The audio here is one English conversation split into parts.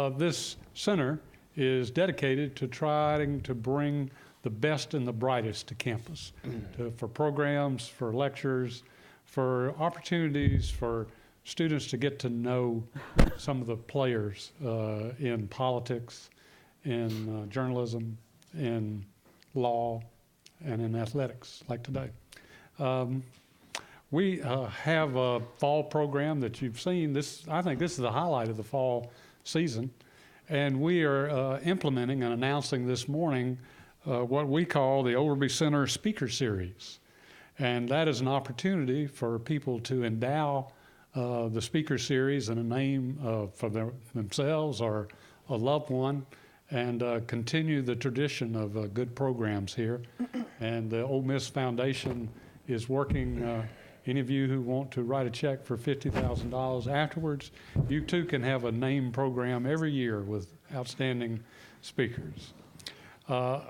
this center is dedicated to trying to bring the best and the brightest to campus, for programs, for lectures, for opportunities for students to get to know some of the players in politics, in journalism, in law, and in athletics, like today. We have a fall program that you've seen. I think this is the highlight of the fall season. And we are implementing and announcing this morning what we call the Overby Center Speaker Series. And that is an opportunity for people to endow the Speaker Series in a name for themselves or a loved one, and continue the tradition of good programs here. And the Ole Miss Foundation is working. Any of you who want to write a check for $50,000 afterwards, you too can have a name program every year with outstanding speakers. So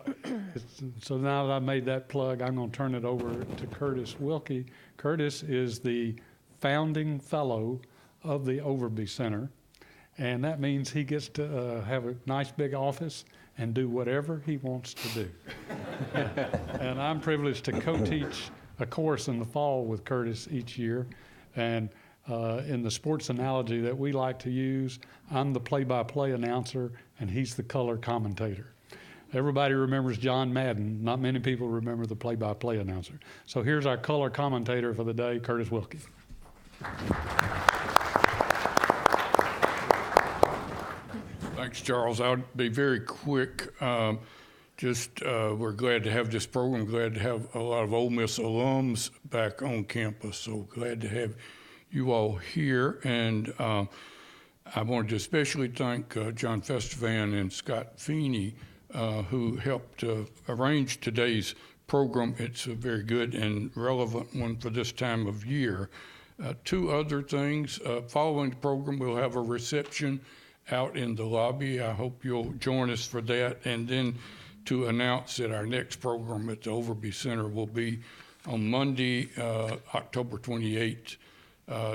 now that I've made that plug, I'm going to turn it over to Curtis Wilkie. Curtis is the founding fellow of the Overby Center, and that means he gets to have a nice big office and do whatever he wants to do. And I'm privileged to co-teach a course in the fall with Curtis each year. And in the sports analogy that we like to use, I'm the play-by-play announcer and he's the color commentator. Everybody remembers John Madden. Not many people remember the play-by-play announcer. So here's our color commentator for the day, Curtis Wilkie. Thanks, Charles. I'll be very quick. We're glad to have this program, glad to have a lot of Ole Miss alums back on campus, so glad to have you all here. And I wanted to especially thank John Festivan and Scott Feeney, who helped arrange today's program. It's a very good and relevant one for this time of year. Two other things. Following the program, we'll have a reception out in the lobby. I hope you'll join us for that. And then to announce that our next program at the Overby Center will be on Monday, October 28th.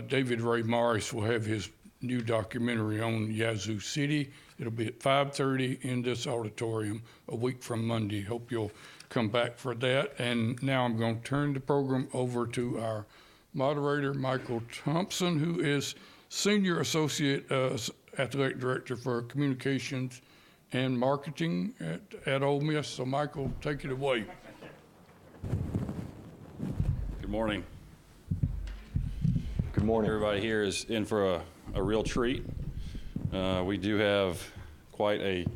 David Ray Morris will have his new documentary on Yazoo City. It'll be at 5:30 in this auditorium a week from Monday. Hope you'll come back for that. And now I'm going to turn the program over to our moderator, Michael Thompson, who is Senior Associate Athletic Director for Communications and Marketing at Ole Miss. So Michael, take it away. Good morning. Good morning. Everybody here is in for a real treat. We do have quite a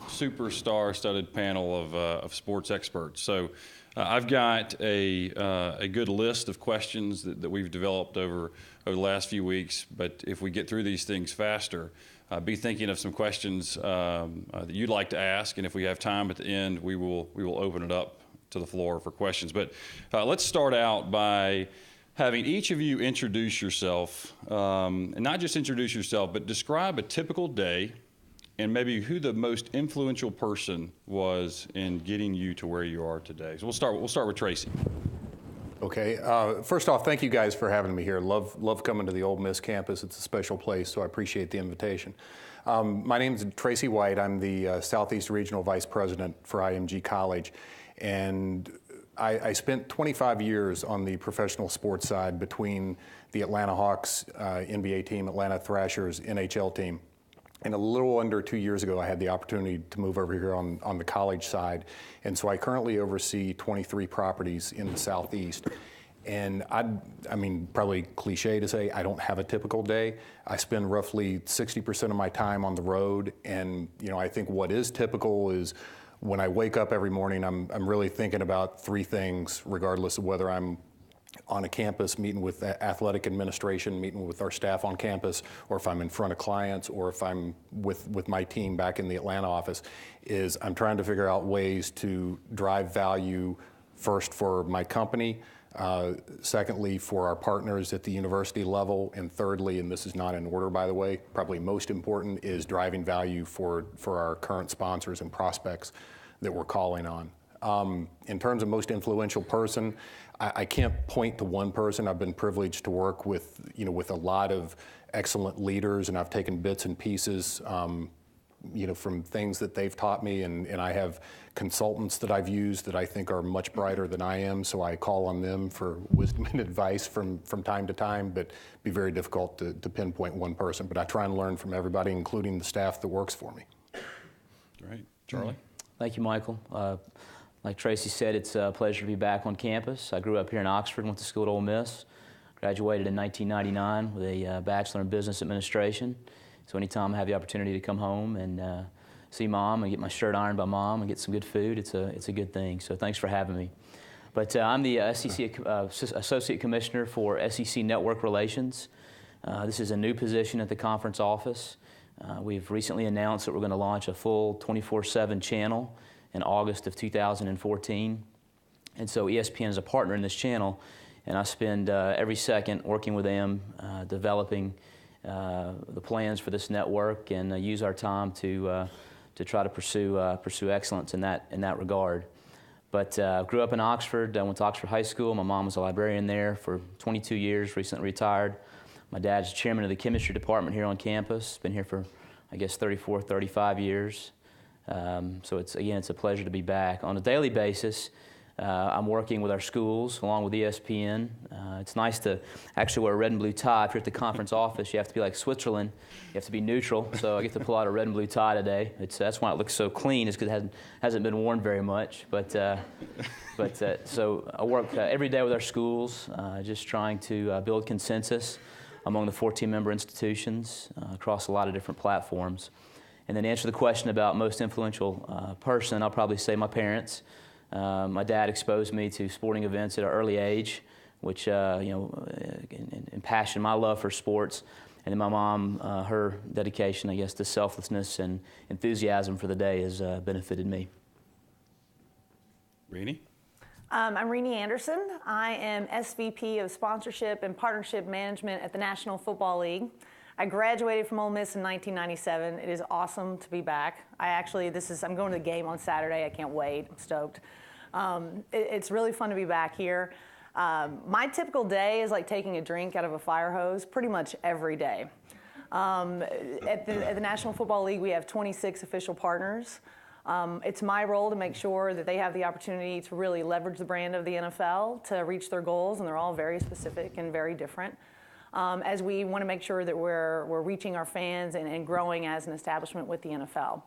superstar-studded panel of sports experts. So I've got a good list of questions that we've developed over the last few weeks, but if we get through these things faster, be thinking of some questions that you'd like to ask, and if we have time at the end, we will open it up to the floor for questions. But let's start out by having each of you introduce yourself, and not just introduce yourself, but describe a typical day and maybe who the most influential person was in getting you to where you are today. So we'll start with Tracy. Okay. First off, thank you guys for having me here. Love coming to the Ole Miss campus. It's a special place, so I appreciate the invitation. My name is Tracy White. I'm the Southeast Regional Vice President for IMG College, and I spent 25 years on the professional sports side between the Atlanta Hawks NBA team, Atlanta Thrashers NHL team. And a little under 2 years ago, I had the opportunity to move over here on the college side. And so I currently oversee 23 properties in the Southeast. And I mean, probably cliche to say, I don't have a typical day. I spend roughly 60% of my time on the road. And, I think what is typical is when I wake up every morning, I'm really thinking about three things, regardless of whether I'm on a campus meeting with athletic administration, meeting with our staff on campus, or if I'm in front of clients, or if I'm with my team back in the Atlanta office, is I'm trying to figure out ways to drive value first for my company, secondly for our partners at the university level, and thirdly, and this is not in order by the way, probably most important is driving value for our current sponsors and prospects that we're calling on. In terms of most influential person, I can't point to one person. I've been privileged to work with a lot of excellent leaders, and I've taken bits and pieces from things that they've taught me, and I have consultants that I've used that I think are much brighter than I am, so I call on them for wisdom and advice from time to time, but it'd be very difficult to pinpoint one person. But I try and learn from everybody, including the staff that works for me. Great. Charlie? Thank you, Michael. Like Tracy said, it's a pleasure to be back on campus. I grew up here in Oxford, went to school at Ole Miss, graduated in 1999 with a Bachelor in Business Administration. So anytime I have the opportunity to come home and see Mom and get my shirt ironed by Mom and get some good food, it's a good thing. So thanks for having me. But I'm the SEC Associate Commissioner for SEC Network Relations. This is a new position at the conference office. We've recently announced that we're going to launch a full 24/7 channel in August of 2014. And so ESPN is a partner in this channel, and I spend every second working with them, developing the plans for this network, and use our time to try to pursue excellence in that regard. But grew up in Oxford. I went to Oxford High School. My mom was a librarian there for 22 years, recently retired. My dad's chairman of the chemistry department here on campus. Been here for, I guess, 34, 35 years. So it's a pleasure to be back. On a daily basis, I'm working with our schools along with ESPN. It's nice to actually wear a red and blue tie. If you're at the conference office, you have to be like Switzerland. You have to be neutral. So I get to pull out a red and blue tie today. That's why it looks so clean, is because it hasn't been worn very much. So I work every day with our schools, just trying to build consensus among the 14-member institutions across a lot of different platforms. And then to answer the question about most influential person, I'll probably say my parents. My dad exposed me to sporting events at an early age, which impassioned my love for sports. And then my mom, her dedication, I guess, to selflessness and enthusiasm for the day has benefited me. Renee? I'm Renee Anderson. I am SVP of Sponsorship and Partnership Management at the National Football League. I graduated from Ole Miss in 1997. It is awesome to be back. I'm going to the game on Saturday. I can't wait. I'm stoked. It's really fun to be back here. My typical day is like taking a drink out of a fire hose pretty much every day. At the National Football League, we have 26 official partners. It's my role to make sure that they have the opportunity to really leverage the brand of the NFL to reach their goals, and they're all very specific and very different. As we want to make sure that we're reaching our fans and growing as an establishment with the NFL.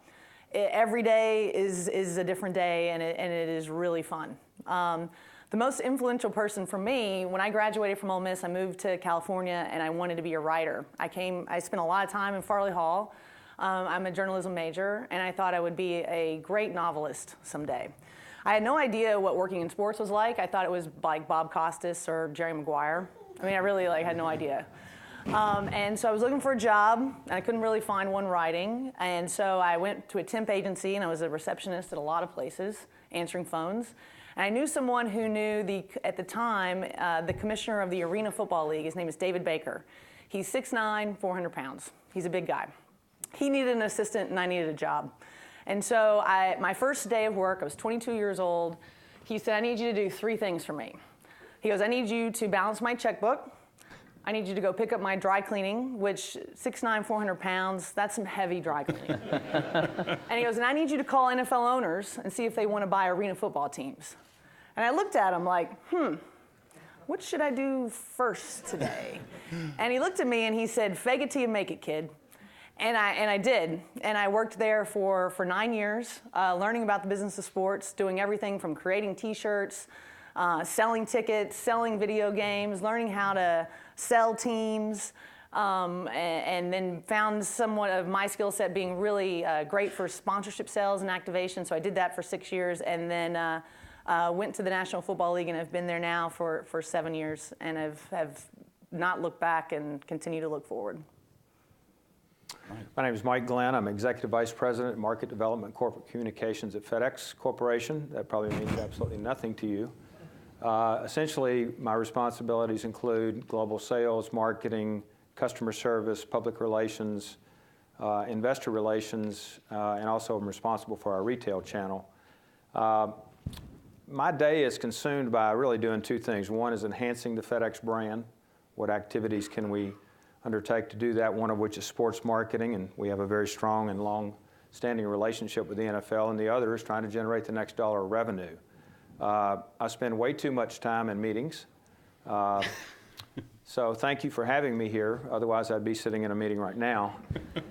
Every day is a different day, and it is really fun. The most influential person for me, when I graduated from Ole Miss, I moved to California, and I wanted to be a writer. I spent a lot of time in Farley Hall. I'm a journalism major, and I thought I would be a great novelist someday. I had no idea what working in sports was like. I thought it was like Bob Costas or Jerry Maguire. I mean, I really had no idea. And so I was looking for a job, and I couldn't really find one writing. And so I went to a temp agency, and I was a receptionist at a lot of places, answering phones. And I knew someone who knew, at the time, the commissioner of the Arena Football League. His name is David Baker. He's 6'9", 400 pounds. He's a big guy. He needed an assistant, and I needed a job. And so my first day of work, I was 22 years old. He said, I need you to do 3 things for me. He goes, I need you to balance my checkbook. I need you to go pick up my dry cleaning, which 6'9", 400 pounds, that's some heavy dry cleaning. And he goes, and I need you to call NFL owners and see if they want to buy arena football teams. And I looked at him like, what should I do first today? And he looked at me and he said, fake it till you make it, kid. And I did. And I worked there for 9 years, learning about the business of sports, doing everything from creating T-shirts, selling tickets, selling video games, learning how to sell teams, and then found somewhat of my skill set being really great for sponsorship sales and activation. So I did that for 6 years, and then went to the National Football League, and have been there now for 7 years, and have not looked back and continue to look forward. My name is Mike Glenn. I'm Executive Vice President, Market Development and Corporate Communications at FedEx Corporation. That probably means absolutely nothing to you. Essentially, my responsibilities include global sales, marketing, customer service, public relations, investor relations, and also I'm responsible for our retail channel. My day is consumed by really doing 2 things. One is enhancing the FedEx brand. What activities can we undertake to do that, one of which is sports marketing, and we have a very strong and long standing relationship with the NFL, and the other is trying to generate the next dollar of revenue. I spend way too much time in meetings. So thank you for having me here. Otherwise, I'd be sitting in a meeting right now.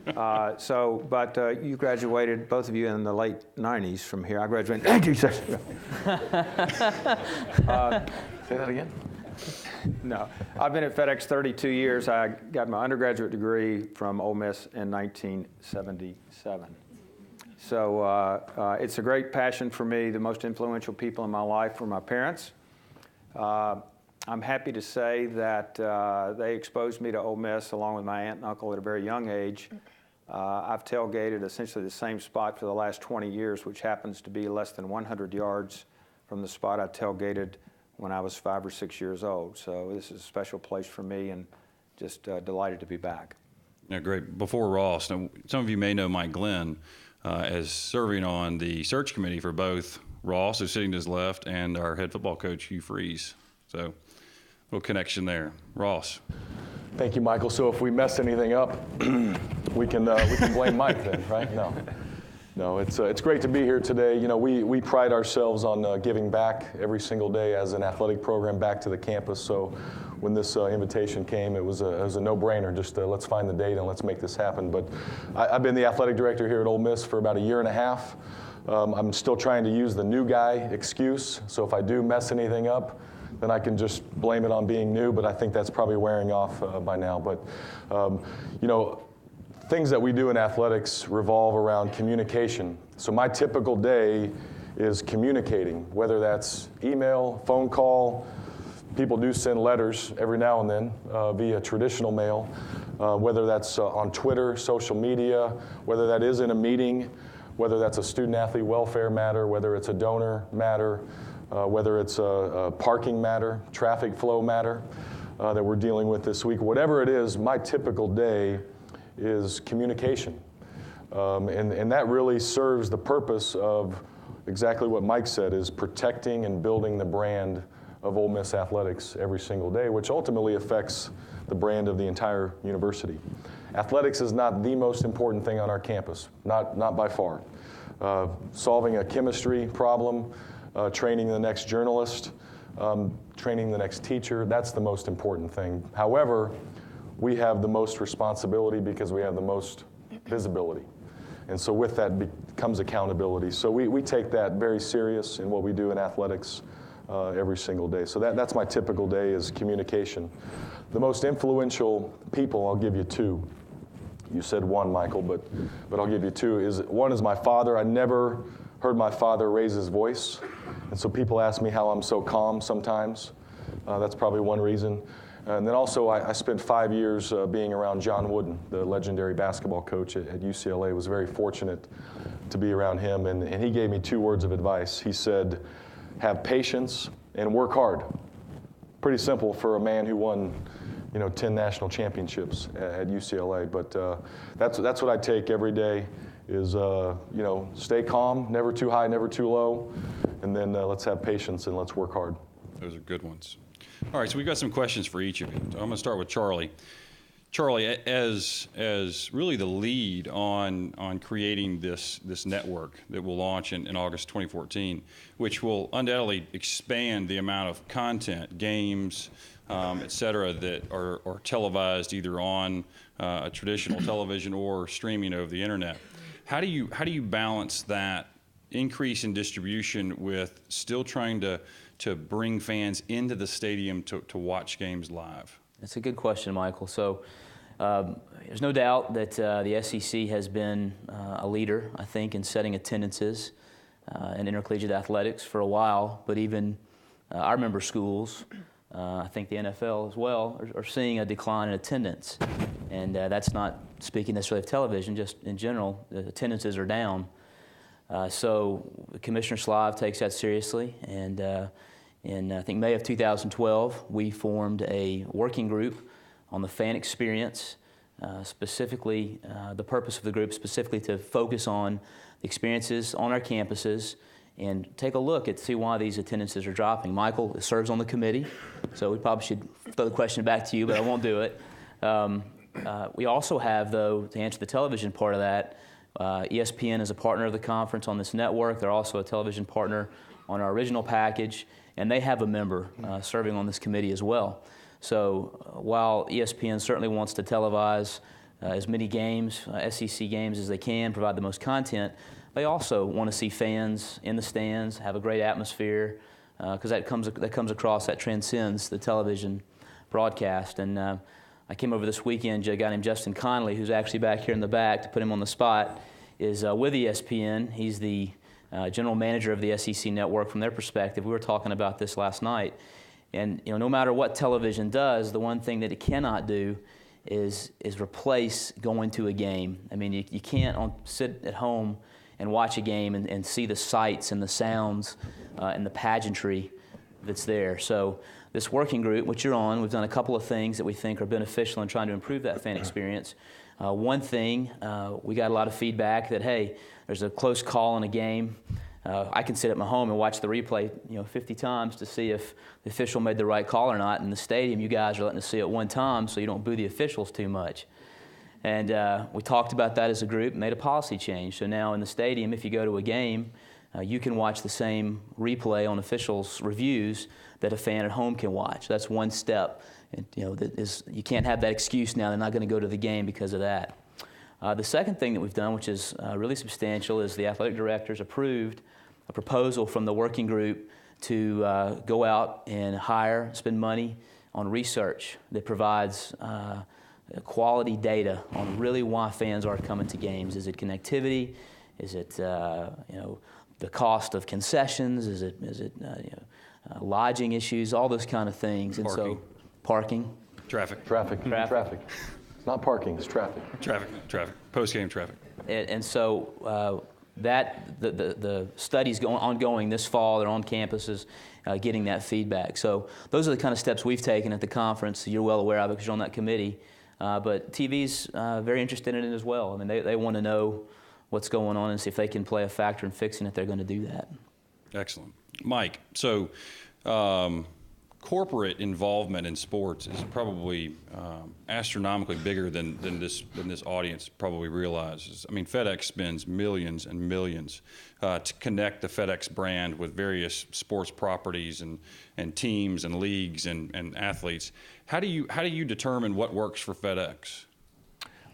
But you graduated, both of you, in the late 90s from here. I graduated in 1960. Say that again? No. I've been at FedEx 32 years. I got my undergraduate degree from Ole Miss in 1977. So it's a great passion for me. The most influential people in my life were my parents. I'm happy to say that they exposed me to Ole Miss along with my aunt and uncle at a very young age. I've tailgated essentially the same spot for the last 20 years, which happens to be less than 100 yards from the spot I tailgated when I was 5 or 6 years old. So this is a special place for me, and just delighted to be back. Yeah, great. Before Ross, now, some of you may know Mike Glenn as serving on the search committee for both Ross, who's sitting to his left, and our head football coach, Hugh Freeze. So, little connection there. Ross. Thank you, Michael. So if we mess anything up, we can blame Mike then, right? No, it's great to be here today. You know, we pride ourselves on giving back every single day as an athletic program back to the campus. So when this invitation came, it was a no-brainer. Just let's find the date and let's make this happen. But I've been the athletic director here at Ole Miss for about 1.5 years. I'm still trying to use the new guy excuse. So if I do mess anything up, then I can just blame it on being new. But I think that's probably wearing off by now. But you know, things that we do in athletics revolve around communication. So my typical day is communicating, whether that's email, phone call. People do send letters every now and then via traditional mail, whether that's on Twitter, social media, whether that is in a meeting, whether that's a student-athlete welfare matter, whether it's a donor matter, whether it's a parking matter, traffic flow matter that we're dealing with this week. Whatever it is, my typical day is communication. And that really serves the purpose of exactly what Mike said, is protecting and building the brand of Ole Miss athletics every single day, which ultimately affects the brand of the entire university. Athletics is not the most important thing on our campus, not by far. Solving a chemistry problem, training the next journalist, training the next teacher, that's the most important thing. However, we have the most responsibility because we have the most visibility. And so with that comes accountability. So we take that very serious in what we do in athletics every single day. So that's my typical day, is communication. The most influential people, I'll give you two. You said one, Michael, but I'll give you two. One is my father. I never heard my father raise his voice. And so people ask me how I'm so calm sometimes. That's probably one reason. And then also, I spent 5 years being around John Wooden, the legendary basketball coach at UCLA. I was very fortunate to be around him, and he gave me 2 words of advice. He said, have patience and work hard. Pretty simple for a man who won, 10 national championships at UCLA. But that's what I take every day is, stay calm, never too high, never too low, and then let's have patience and let's work hard. Those are good ones. All right, so we've got some questions for each of you. I'm going to start with Charlie. Charlie, as really the lead on creating this network that will launch in August 2014, which will undoubtedly expand the amount of content, games, et cetera, that are televised either on a traditional television or streaming over the internet. How do you balance that increase in distribution with still trying to bring fans into the stadium to watch games live? That's a good question, Michael. So there's no doubt that the SEC has been a leader, I think, in setting attendances in intercollegiate athletics for a while. But even our member schools, I think the NFL as well, are seeing a decline in attendance. And that's not speaking necessarily of television, just in general, the attendances are down. So Commissioner Slive takes that seriously, and in, I think, May of 2012, we formed a working group on the fan experience, specifically, the purpose of the group specifically to focus on the experiences on our campuses and take a look at see why these attendances are dropping. Michael serves on the committee, so we probably should throw the question back to you, but I won't do it. We also have, though, to answer the television part of that, ESPN is a partner of the conference on this network. They're also a television partner on our original package, and they have a member serving on this committee as well. So while ESPN certainly wants to televise as many games, SEC games as they can, provide the most content, they also want to see fans in the stands, have a great atmosphere, because that comes across, that transcends the television broadcast. And I came over this weekend, a guy named Justin Conley, who's actually back here in the back, to put him on the spot, is with ESPN. He's the general manager of the SEC network from their perspective. We were talking about this last night. And no matter what television does, the one thing that it cannot do is replace going to a game. I mean, you can't sit at home and watch a game and see the sights and the sounds and the pageantry that's there. So this working group, which you're on, we've done a couple of things that we think are beneficial in trying to improve that fan experience. One thing, we got a lot of feedback that, hey, there's a close call in a game. I can sit at my home and watch the replay 50 times to see if the official made the right call or not. In the stadium, you guys are letting us see it one time so you don't boo the officials too much. And we talked about that as a group, made a policy change. So now in the stadium, if you go to a game, you can watch the same replay on officials' reviews that a fan at home can watch. That's one step. And, you can't have that excuse now, they're not going to go to the game because of that. The second thing that we've done, which is really substantial, is the athletic directors approved a proposal from the working group to go out and spend money on research that provides quality data on really why fans are coming to games. Is it connectivity? Is it the cost of concessions? Is it lodging issues? All those kind of things. And so parking. Traffic. It's not parking, it's traffic. Traffic. Post-game traffic. And so the studies ongoing this fall. They're on campuses getting that feedback. So those are the kind of steps we've taken at the conference. You're well aware of it because you're on that committee. But TV's very interested in it as well. I mean, they want to know what's going on and see if they can play a factor in fixing it. They're going to do that. Excellent. Mike, so corporate involvement in sports is probably astronomically bigger than this audience probably realizes. I mean, FedEx spends millions and millions to connect the FedEx brand with various sports properties and teams and leagues and athletes. How do you determine what works for FedEx?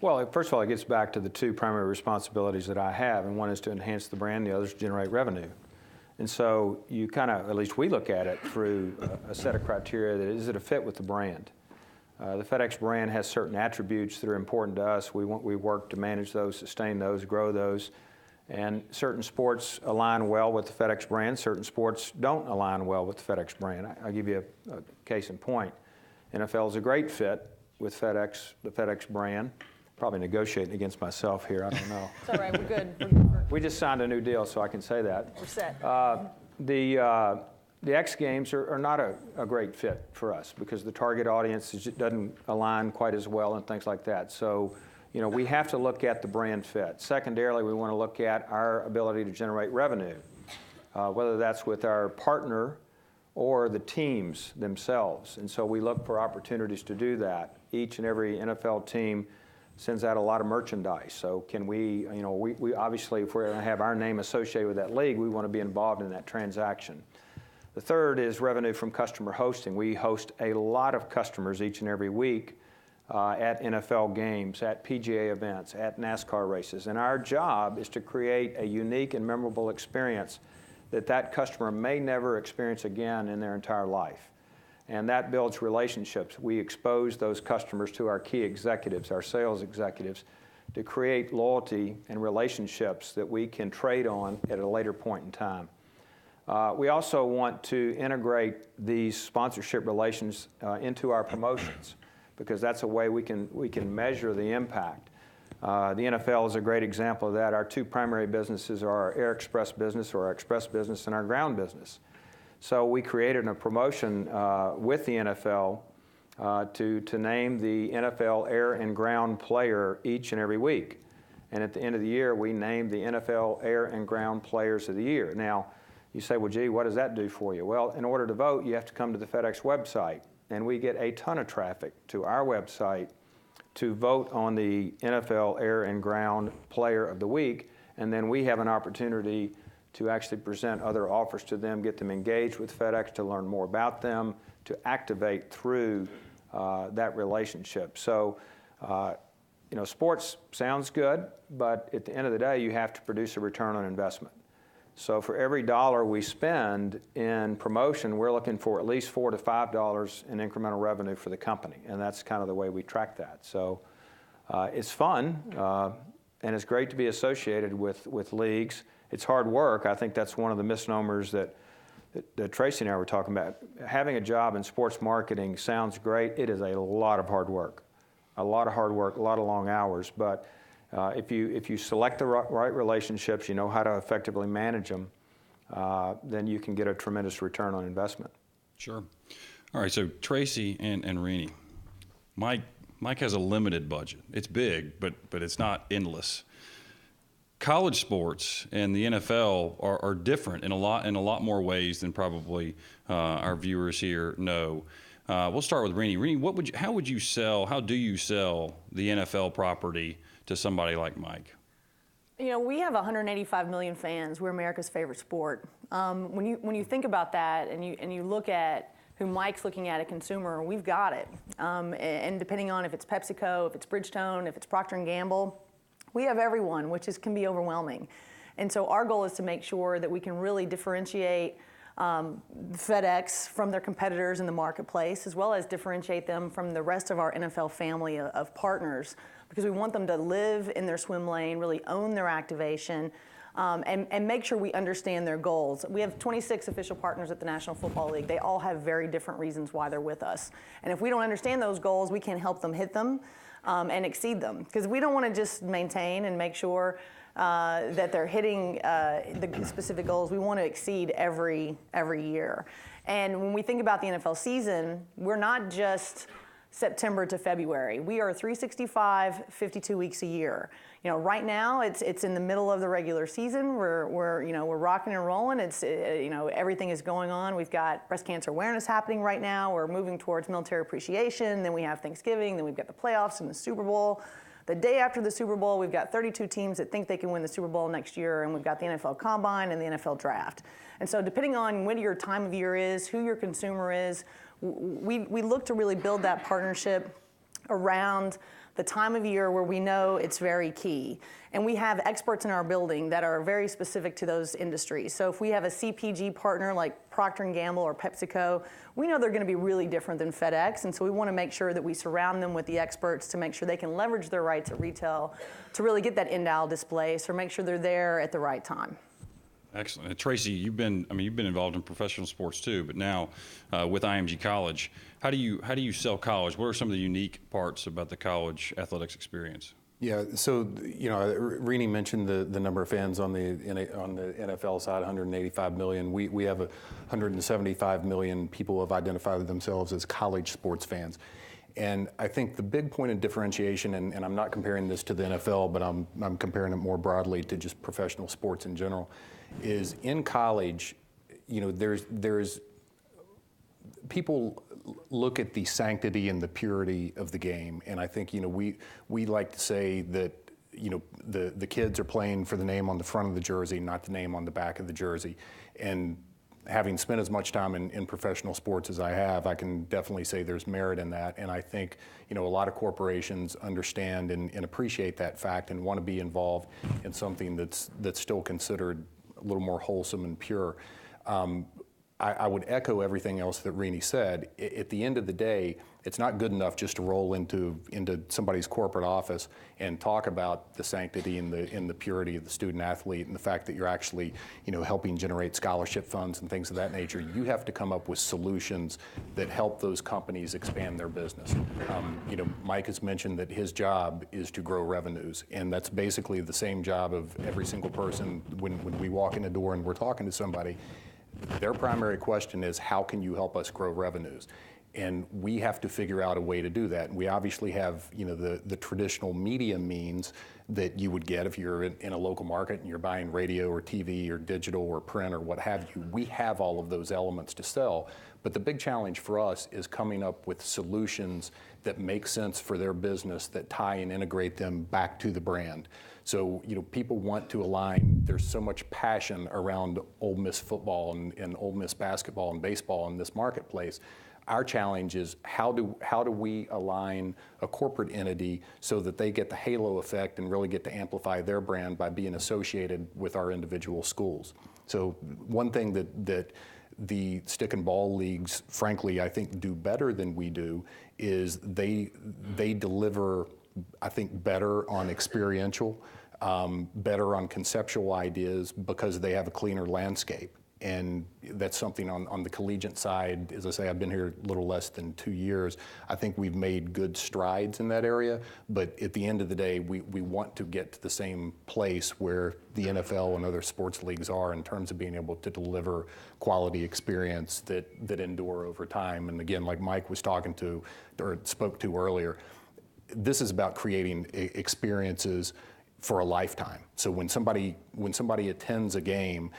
Well, first of all, it gets back to the two primary responsibilities that I have, and one is to enhance the brand, the other is to generate revenue. And so you kind of, at least we look at it through a set of criteria that is it a fit with the brand. The FedEx brand has certain attributes that are important to us. We work to manage those, sustain those, grow those. And certain sports align well with the FedEx brand. Certain sports don't align well with the FedEx brand. I'll give you a case in point. NFL is a great fit with FedEx, the FedEx brand. Probably negotiating against myself here, I don't know. It's all right, we're good. We just signed a new deal, so I can say that. We're set. The X Games are not a great fit for us because the target audience doesn't align quite as well and things like that. So, we have to look at the brand fit. Secondarily, we want to look at our ability to generate revenue, whether that's with our partner or the teams themselves. And so we look for opportunities to do that. Each and every NFL team sends out a lot of merchandise. So can we obviously, if we're going to have our name associated with that league, we want to be involved in that transaction. The third is revenue from customer hosting. We host a lot of customers each and every week at NFL games, at PGA events, at NASCAR races. And our job is to create a unique and memorable experience that customer may never experience again in their entire life. And that builds relationships. We expose those customers to our key executives, our sales executives, to create loyalty and relationships that we can trade on at a later point in time. We also want to integrate these sponsorship relations into our promotions because that's a way we can measure the impact. The NFL is a great example of that. Our two primary businesses are our Air Express business, or our Express business, and our ground business. So we created a promotion with the NFL to name the NFL Air and Ground Player each and every week. And at the end of the year, we named the NFL Air and Ground Players of the Year. Now, you say, well, gee, what does that do for you? Well, in order to vote, you have to come to the FedEx website. And we get a ton of traffic to our website to vote on the NFL Air and Ground Player of the Week, and then we have an opportunity to actually present other offers to them, get them engaged with FedEx to learn more about them, to activate through that relationship. So, sports sounds good, but at the end of the day, you have to produce a return on investment. So for every dollar we spend in promotion, we're looking for at least $4 to $5 in incremental revenue for the company, and that's kind of the way we track that. So it's fun, and it's great to be associated with leagues. It's hard work. I think that's one of the misnomers that Tracy and I were talking about. Having a job in sports marketing sounds great. It is a lot of hard work, a lot of long hours, but if you select the right relationships, you know how to effectively manage them, then you can get a tremendous return on investment. Sure. All right, so Tracy and Rini, Mike has a limited budget. It's big, but it's not endless. College sports and the NFL are different in a lot more ways than probably our viewers here know. We'll start with Rini. Rini, how do you sell the NFL property to somebody like Mike? We have 185 million fans. We're America's favorite sport. When you think about that and you look at who Mike's looking at, a consumer, we've got it. And depending on if it's PepsiCo, if it's Bridgestone, if it's Procter & Gamble, we have everyone, which can be overwhelming. And so our goal is to make sure that we can really differentiate FedEx from their competitors in the marketplace, as well as differentiate them from the rest of our NFL family of partners, because we want them to live in their swim lane, really own their activation, and make sure we understand their goals. We have 26 official partners at the National Football League. They all have very different reasons why they're with us. And if we don't understand those goals, we can't help them hit them and exceed them, because we don't want to just maintain and make sure that they're hitting the specific goals. We want to exceed every year. And when we think about the NFL season, we're not just September to February. We are 365, 52 weeks a year. Right now it's in the middle of the regular season. We're rocking and rolling. It's everything is going on. We've got breast cancer awareness happening right now. We're moving towards military appreciation. Then we have Thanksgiving. Then we've got the playoffs and the Super Bowl. The day after the Super Bowl, we've got 32 teams that think they can win the Super Bowl next year, and we've got the NFL Combine and the NFL Draft. And so depending on when your time of year is, who your consumer is, we look to really build that partnership around the time of year where we know it's very key. And we have experts in our building that are very specific to those industries. So if we have a CPG partner like Procter & Gamble or PepsiCo, we know they're going to be really different than FedEx, and so we want to make sure that we surround them with the experts to make sure they can leverage their rights at retail to really get that end-aisle display, so make sure they're there at the right time. Excellent. And Tracy, you've been involved in professional sports too, but now with IMG College, how do you sell college? What are some of the unique parts about the college athletics experience? Yeah, so Rini mentioned the number of fans on the NFL side, 185 million. We have 175 million people who have identified themselves as college sports fans. And I think the big point of differentiation, and I'm not comparing this to the NFL, but I'm comparing it more broadly to just professional sports in general, is in college, there's people look at the sanctity and the purity of the game, and I think we like to say that the kids are playing for the name on the front of the jersey, not the name on the back of the jersey. And having spent as much time in professional sports as I have, I can definitely say there's merit in that. And I think a lot of corporations understand and appreciate that fact and want to be involved in something that's still considered a little more wholesome and pure. I would echo everything else that Rini said. At the end of the day, it's not good enough just to roll into somebody's corporate office and talk about the sanctity and the purity of the student athlete and the fact that you're actually helping generate scholarship funds and things of that nature. You have to come up with solutions that help those companies expand their business. Mike has mentioned that his job is to grow revenues, and that's basically the same job of every single person when we walk in the door and we're talking to somebody. Their primary question is, how can you help us grow revenues? And we have to figure out a way to do that. And we obviously have, the traditional media means that you would get if you're in a local market and you're buying radio or TV or digital or print or what have you. We have all of those elements to sell. But the big challenge for us is coming up with solutions that make sense for their business, that tie and integrate them back to the brand. So, people want to align. There's so much passion around Ole Miss football and Ole Miss basketball and baseball in this marketplace. Our challenge is how do we align a corporate entity so that they get the halo effect and really get to amplify their brand by being associated with our individual schools. So one thing that the stick and ball leagues, frankly, I think do better than we do is they deliver, I think, better on experiential, better on conceptual ideas because they have a cleaner landscape. And that's something on the collegiate side. As I say, I've been here a little less than 2 years. I think we've made good strides in that area, but at the end of the day, we want to get to the same place where the NFL and other sports leagues are in terms of being able to deliver quality experience that endure over time. And again, like Mike was talking to or spoke to earlier, this is about creating experiences for a lifetime. So when somebody attends a game,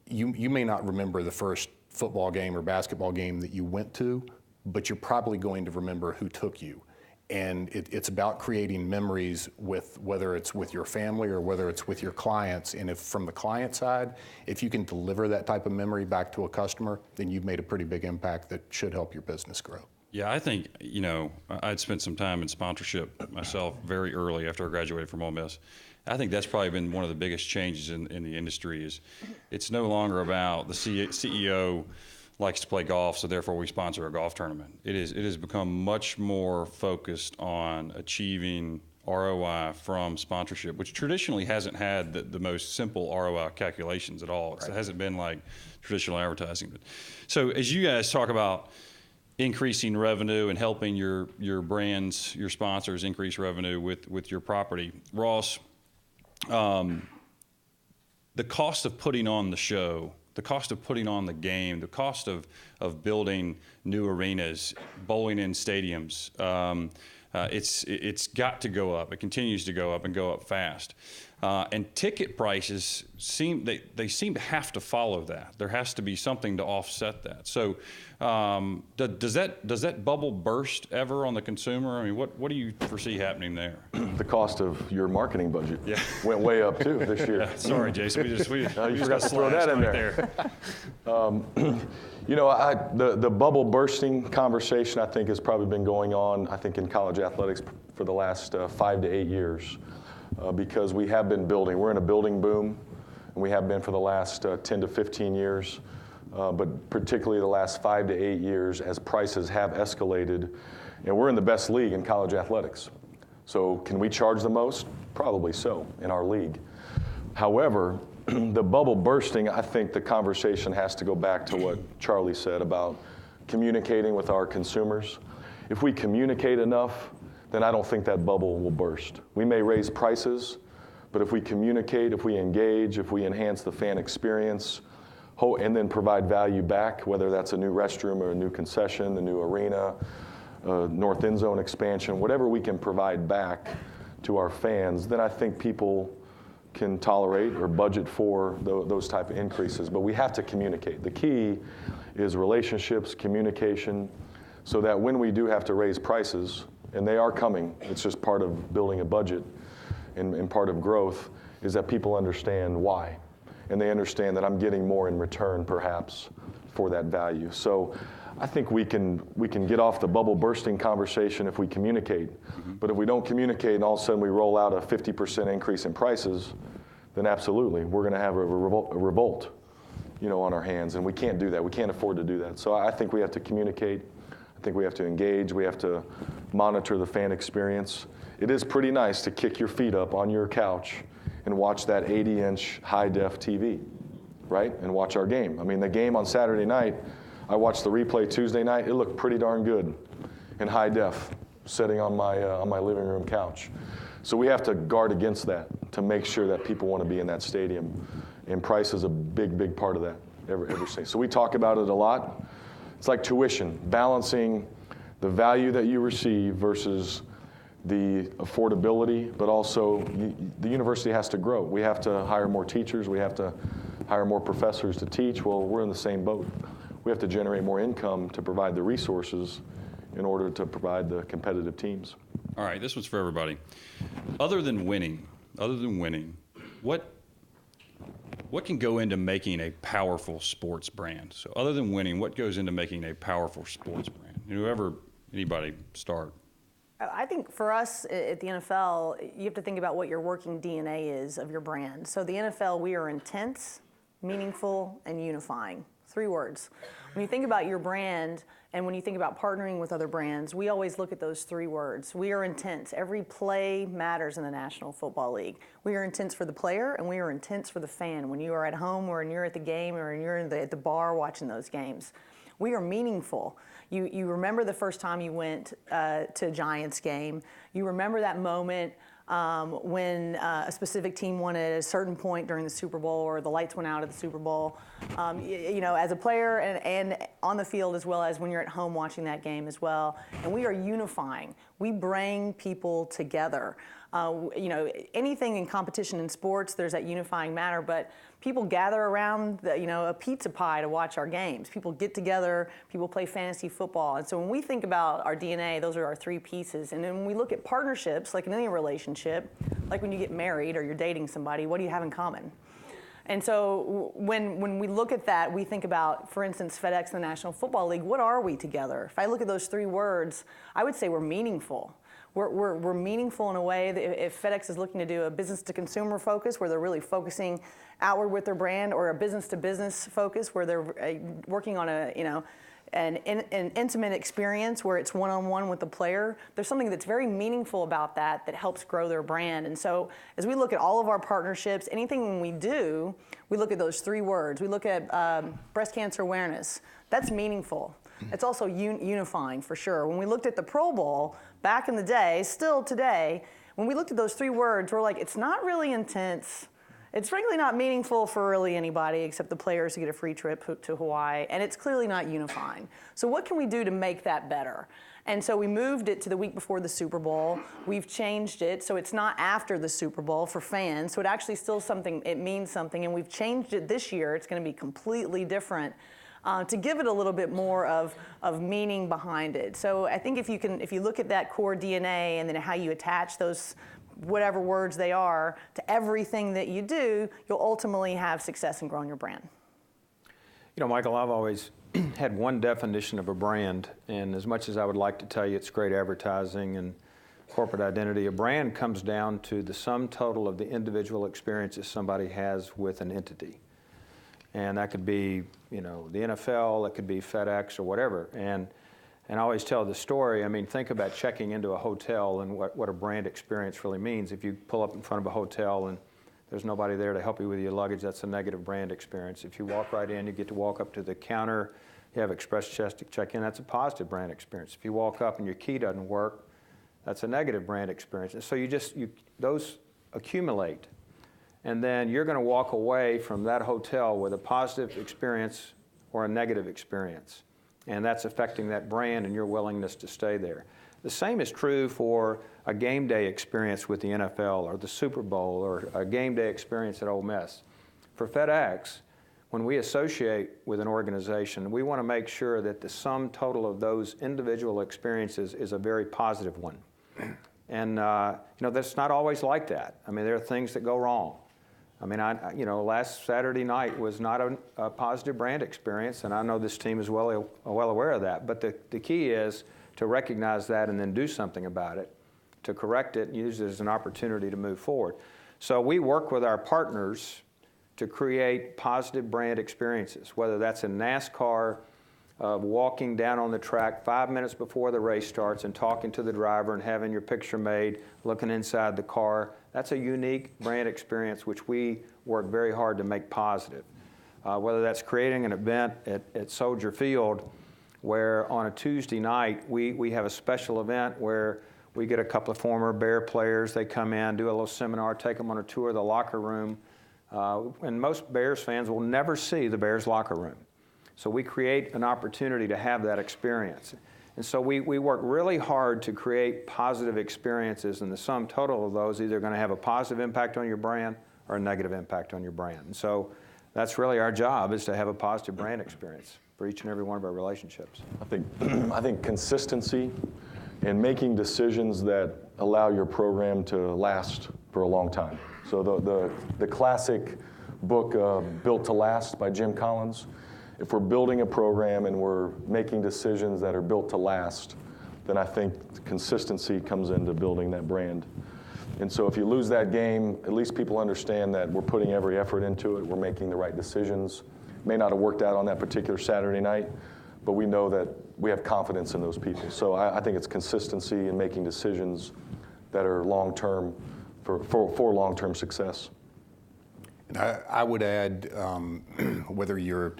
you may not remember the first football game or basketball game that you went to, but you're probably going to remember who took you. And it's about creating memories with, whether it's with your family or whether it's with your clients. And if from the client side, if you can deliver that type of memory back to a customer, then you've made a pretty big impact that should help your business grow. Yeah, I think, I'd spent some time in sponsorship myself very early after I graduated from Ole Miss. I think that's probably been one of the biggest changes in the industry is it's no longer about the CEO likes to play golf, so therefore we sponsor a golf tournament. It has become much more focused on achieving ROI from sponsorship, which traditionally hasn't had the most simple ROI calculations at all. Right. It hasn't been like traditional advertising. So as you guys talk about increasing revenue and helping your brands, your sponsors increase revenue with your property, Ross, the cost of putting on the show, the cost of putting on the game, the cost of building new arenas, bowling in stadiums, it's got to go up. It continues to go up and go up fast. And ticket prices seem to have to follow that. There has to be something to offset that. So does that bubble burst ever on the consumer? I mean, what do you foresee happening there? The cost of your marketing budget went way up too this year. Yeah, sorry, Jason. We you just forgot to throw that in there. The bubble bursting conversation I think has probably been going on in college athletics for the last 5 to 8 years. Because we have been building. We're in a building boom, and we have been for the last 10 to 15 years, but particularly the last 5 to 8 years as prices have escalated, and we're in the best league in college athletics. So can we charge the most? Probably so in our league. However, the bubble bursting, I think the conversation has to go back to what Charlie said about communicating with our consumers. If we communicate enough, then I don't think that bubble will burst. We may raise prices, but if we communicate, if we engage, if we enhance the fan experience, and then provide value back, whether that's a new restroom or a new concession, the new arena, north end zone expansion, whatever we can provide back to our fans, then I think people can tolerate or budget for those type of increases. But we have to communicate. The key is relationships, communication, so that when we do have to raise prices, and they are coming, it's just part of building a budget and part of growth, is that people understand why. And they understand that I'm getting more in return, perhaps, for that value. So I think we can get off the bubble bursting conversation if we communicate. Mm-hmm. But if we don't communicate and all of a sudden we roll out a 50% increase in prices, then absolutely, we're going to have a revolt, on our hands. And we can't do that. We can't afford to do that. So I think we have to communicate. I think we have to engage. We have to monitor the fan experience. It is pretty nice to kick your feet up on your couch and watch that 80-inch high-def TV, right? And watch our game. I mean, the game on Saturday night, I watched the replay Tuesday night. It looked pretty darn good in high def, sitting on my living room couch. So we have to guard against that to make sure that people want to be in that stadium. And price is a big, big part of that every day. So we talk about it a lot. it's like tuition, balancing the value that you receive versus the affordability, but also the university has to grow. We have to hire more teachers. We have to hire more professors to teach. Well, we're in the same boat. We have to generate more income to provide the resources in order to provide the competitive teams. All right, this one's for everybody. Other than winning, what can go into making a powerful sports brand? So other than winning, what goes into making a powerful sports brand? Anybody start? I think for us at the NFL, you have to think about what your working DNA is of your brand. So the NFL, we are intense, meaningful, and unifying. 3 words. When you think about your brand and when you think about partnering with other brands, we always look at those 3 words. We are intense. Every play matters in the National Football League. We are intense for the player and we are intense for the fan. When you are at home or when you're at the game or when you're at the bar watching those games. We are meaningful. You remember the first time you went to a Giants game. You remember that moment when a specific team won at a certain point during the Super Bowl or the lights went out at the Super Bowl. As a player and on the field as well as when you're at home watching that game as well. And we are unifying. We bring people together. Anything in competition in sports, there's that unifying matter, but people gather around a pizza pie to watch our games. People get together, people play fantasy football. And so when we think about our DNA, those are our 3 pieces. And then when we look at partnerships, like in any relationship, like when you get married or you're dating somebody, what do you have in common? And so when we look at that, we think about, for instance, FedEx and the National Football League, what are we together? If I look at those 3 words, I would say we're meaningful. We're meaningful in a way that if FedEx is looking to do a business-to-consumer focus where they're really focusing outward with their brand, or a business-to-business focus where they're working on an intimate experience where it's one-on-one with the player, there's something that's very meaningful about that helps grow their brand. And so as we look at all of our partnerships, anything we do, we look at those 3 words. We look at breast cancer awareness. That's meaningful. It's also unifying for sure. When we looked at the Pro Bowl back in the day, still today, when we looked at those 3 words, we're like, it's not really intense. It's frankly not meaningful for really anybody except the players who get a free trip to Hawaii, and it's clearly not unifying. So what can we do to make that better? And so we moved it to the week before the Super Bowl. We've changed it so it's not after the Super Bowl for fans. So it actually still it means something, and we've changed it this year. It's going to be completely different. To give it a little bit more of meaning behind it. So I think if you look at that core DNA and then how you attach those whatever words they are to everything that you do, you'll ultimately have success in growing your brand. Michael, I've always had one definition of a brand, and as much as I would like to tell you it's great advertising and corporate identity, a brand comes down to the sum total of the individual experiences somebody has with an entity. And that could be, the NFL, it could be FedEx or whatever. And I always tell the story, think about checking into a hotel and what a brand experience really means. If you pull up in front of a hotel and there's nobody there to help you with your luggage, that's a negative brand experience. If you walk right in, you get to walk up to the counter, you have express check-in, that's a positive brand experience. If you walk up and your key doesn't work, that's a negative brand experience. And so those accumulate. And then you're going to walk away from that hotel with a positive experience or a negative experience. And that's affecting that brand and your willingness to stay there. The same is true for a game day experience with the NFL or the Super Bowl or a game day experience at Ole Miss. For FedEx, when we associate with an organization, we want to make sure that the sum total of those individual experiences is a very positive one. And that's not always like that. There are things that go wrong. Last Saturday night was not a positive brand experience, and I know this team is well aware of that. But the key is to recognize that and then do something about it, to correct it and use it as an opportunity to move forward. So we work with our partners to create positive brand experiences, whether that's in NASCAR, walking down on the track 5 minutes before the race starts and talking to the driver and having your picture made, looking inside the car. That's a unique brand experience which we work very hard to make positive. Whether that's creating an event at Soldier Field where on a Tuesday night we have a special event where we get a couple of former Bear players, they come in, do a little seminar, take them on a tour of the locker room. And most Bears fans will never see the Bears locker room. So we create an opportunity to have that experience. And so we work really hard to create positive experiences, and the sum total of those either going to have a positive impact on your brand or a negative impact on your brand. And so that's really our job, is to have a positive brand experience for each and every one of our relationships. I think consistency and making decisions that allow your program to last for a long time. So the classic book, Built to Last by Jim Collins, if we're building a program and we're making decisions that are built to last, then I think consistency comes into building that brand. And so if you lose that game, at least people understand that we're putting every effort into it, we're making the right decisions. May not have worked out on that particular Saturday night, but we know that we have confidence in those people. So I think it's consistency in making decisions that are long-term, for long-term success. And I would add, whether you're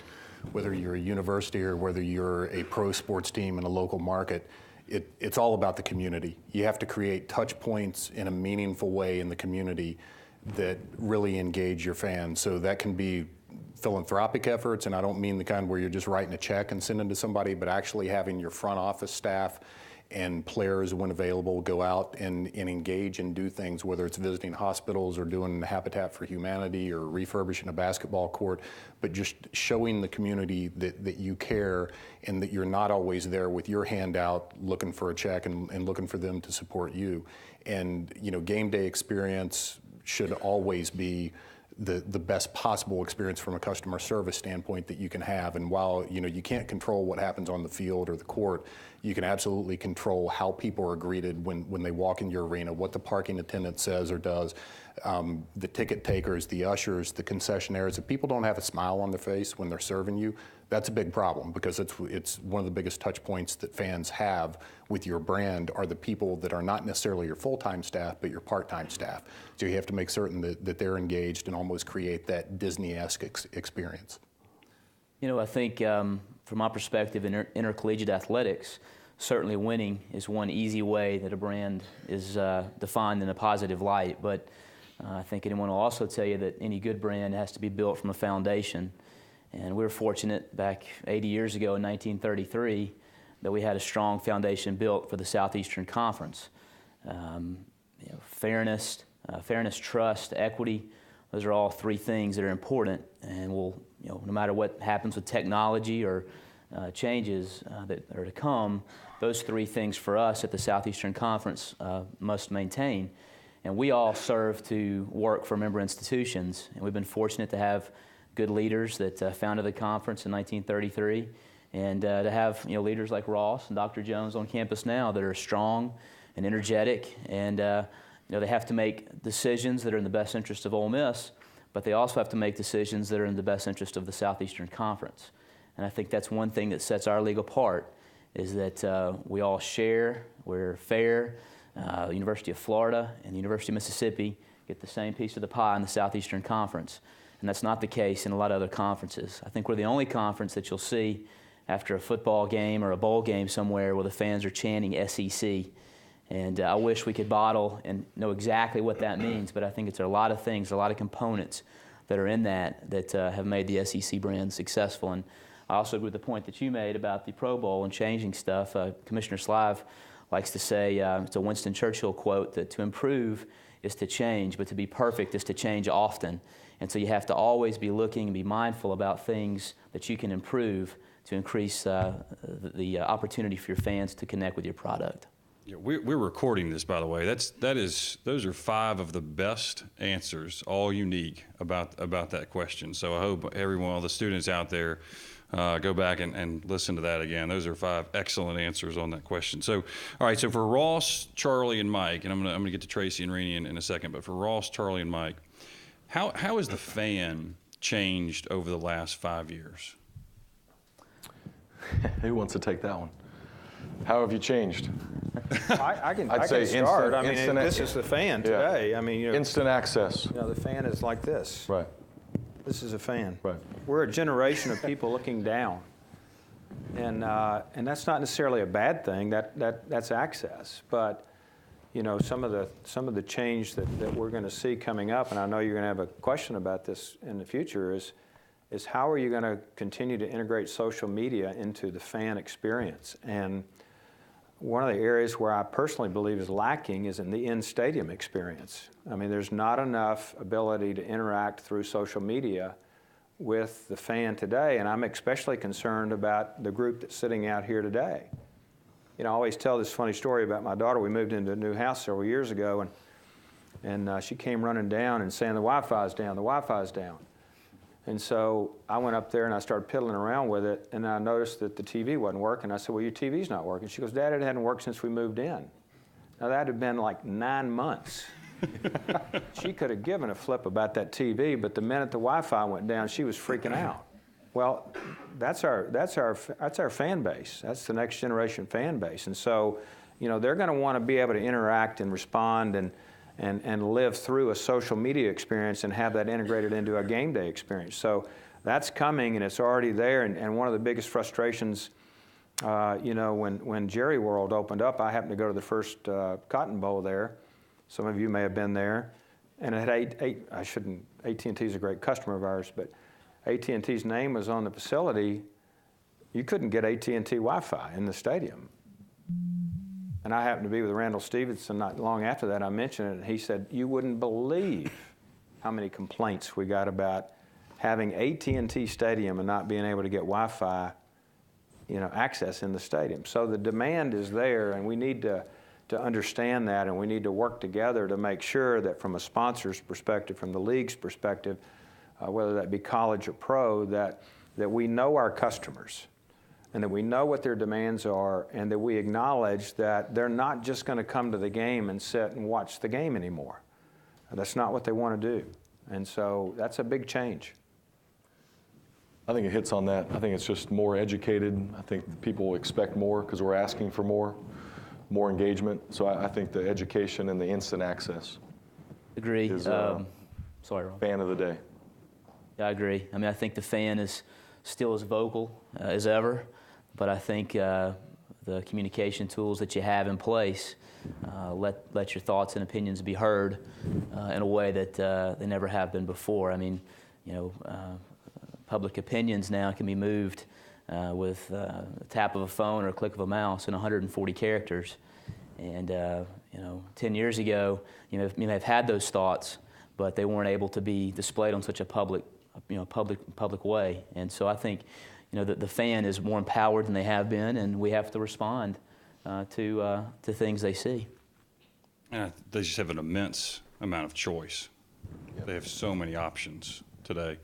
a university or whether you're a pro sports team in a local market, it's all about the community. You have to create touch points in a meaningful way in the community that really engage your fans. So that can be philanthropic efforts, and I don't mean the kind where you're just writing a check and sending to somebody, but actually having your front office staff and players, when available, go out and engage and do things, whether it's visiting hospitals or doing Habitat for Humanity or refurbishing a basketball court, but just showing the community that you care and that you're not always there with your hand out looking for a check and looking for them to support you. And, you know, game day experience should always be the best possible experience from a customer service standpoint that you can have. And while, you know, you can't control what happens on the field or the court, you can absolutely control how people are greeted when they walk in your arena, what the parking attendant says or does, the ticket takers, the ushers, the concessionaires. If people don't have a smile on their face when they're serving you, that's a big problem, because it's one of the biggest touch points that fans have with your brand are the people that are not necessarily your full-time staff, but your part-time staff. So you have to make certain that they're engaged and almost create that Disney-esque experience. You know, I think from my perspective in intercollegiate athletics, certainly winning is one easy way that a brand is defined in a positive light. But I think anyone will also tell you that any good brand has to be built from a foundation. And we were fortunate back 80 years ago in 1933 that we had a strong foundation built for the Southeastern Conference. You know, fairness, trust, equity, those are all three things that are important, and will, you know, no matter what happens with technology or changes that are to come, those three things for us at the Southeastern Conference must maintain. And we all serve to work for member institutions, and we've been fortunate to have good leaders that founded the conference in 1933, and to have, you know, leaders like Ross and Dr. Jones on campus now that are strong and energetic, and you know, they have to make decisions that are in the best interest of Ole Miss, but they also have to make decisions that are in the best interest of the Southeastern Conference. And I think that's one thing that sets our league apart, is that we all share, we're fair. The University of Florida and the University of Mississippi get the same piece of the pie in the Southeastern Conference. And that's not the case in a lot of other conferences. I think we're the only conference that you'll see after a football game or a bowl game somewhere where the fans are chanting SEC. And I wish we could bottle and know exactly what that means, but I think it's a lot of things, a lot of components that are in that have made the SEC brand successful. And I also agree with the point that you made about the Pro Bowl and changing stuff. Commissioner Slive likes to say, it's a Winston Churchill quote, that to improve is to change, but to be perfect is to change often. And so you have to always be looking and be mindful about things that you can improve to increase the opportunity for your fans to connect with your product. Yeah, we're recording this, by the way. Those are 5 of the best answers, all unique about that question. So I hope everyone, all the students out there, go back and listen to that again. Those are 5 excellent answers on that question. So, all right. So for Ross, Charlie, and Mike, and I'm gonna get to Tracy and Rini in a second. But for Ross, Charlie, and Mike, how has the fan changed over the last 5 years? Who wants to take that one? How have you changed? I can say start. instant, this is the fan today. Yeah. I mean, you know, instant access. you know, the fan is like this. Right. This is a fan. Right. We're a generation of people looking down, and that's not necessarily a bad thing. That's access, but you know, some of the change that we're going to see coming up, and I know you're going to have a question about this in the future, is is how are you going to continue to integrate social media into the fan experience? And one of the areas where I personally believe is lacking is in the in-stadium experience. I mean, there's not enough ability to interact through social media with the fan today, and I'm especially concerned about the group that's sitting out here today. You know, I always tell this funny story about my daughter. We moved into a new house several years ago, and she came running down and saying, the Wi-Fi's down, the Wi-Fi's down. And so I went up there and I started piddling around with it, and I noticed that the TV wasn't working. I said, well, your TV's not working. She goes, Dad, it hadn't worked since we moved in. Now, that had been like 9 months. She could have given a flip about that TV, but the minute the Wi-Fi went down, she was freaking out. Well, that's our fan base. That's the next generation fan base. And so, you know, they're going to want to be able to interact and respond and live through a social media experience and have that integrated into a game day experience. So that's coming, and it's already there. And one of the biggest frustrations, you know, when Jerry World opened up, I happened to go to the first Cotton Bowl there. Some of you may have been there. And it had AT&T is a great customer of ours, but AT&T's name was on the facility. You couldn't get AT&T Wi-Fi in the stadium. And I happened to be with Randall Stevenson not long after that. I mentioned it, and he said, you wouldn't believe how many complaints we got about having AT&T Stadium and not being able to get Wi-Fi, you know, access in the stadium. So the demand is there, and we need to understand that, and we need to work together to make sure that from a sponsor's perspective, from the league's perspective, whether that be college or pro, that we know our customers and that we know what their demands are, and that we acknowledge that they're not just going to come to the game and sit and watch the game anymore. That's not what they want to do. And so that's a big change. I think it hits on that. I think it's just more educated. I think people expect more because we're asking for more engagement. So I think the education and the instant access Agree. is Sorry, Ron. fan of the day. I agree. I mean, I think the fan is still as vocal as ever, but I think the communication tools that you have in place let your thoughts and opinions be heard in a way that they never have been before. I mean, you know, public opinions now can be moved with a tap of a phone or a click of a mouse in 140 characters. And you know, 10 years ago, you may have had those thoughts, but they weren't able to be displayed on such a public way. And so I think, you know, that the fan is more empowered than they have been, and we have to respond to things they see. They just have an immense amount of choice. Yep. They have so many options today.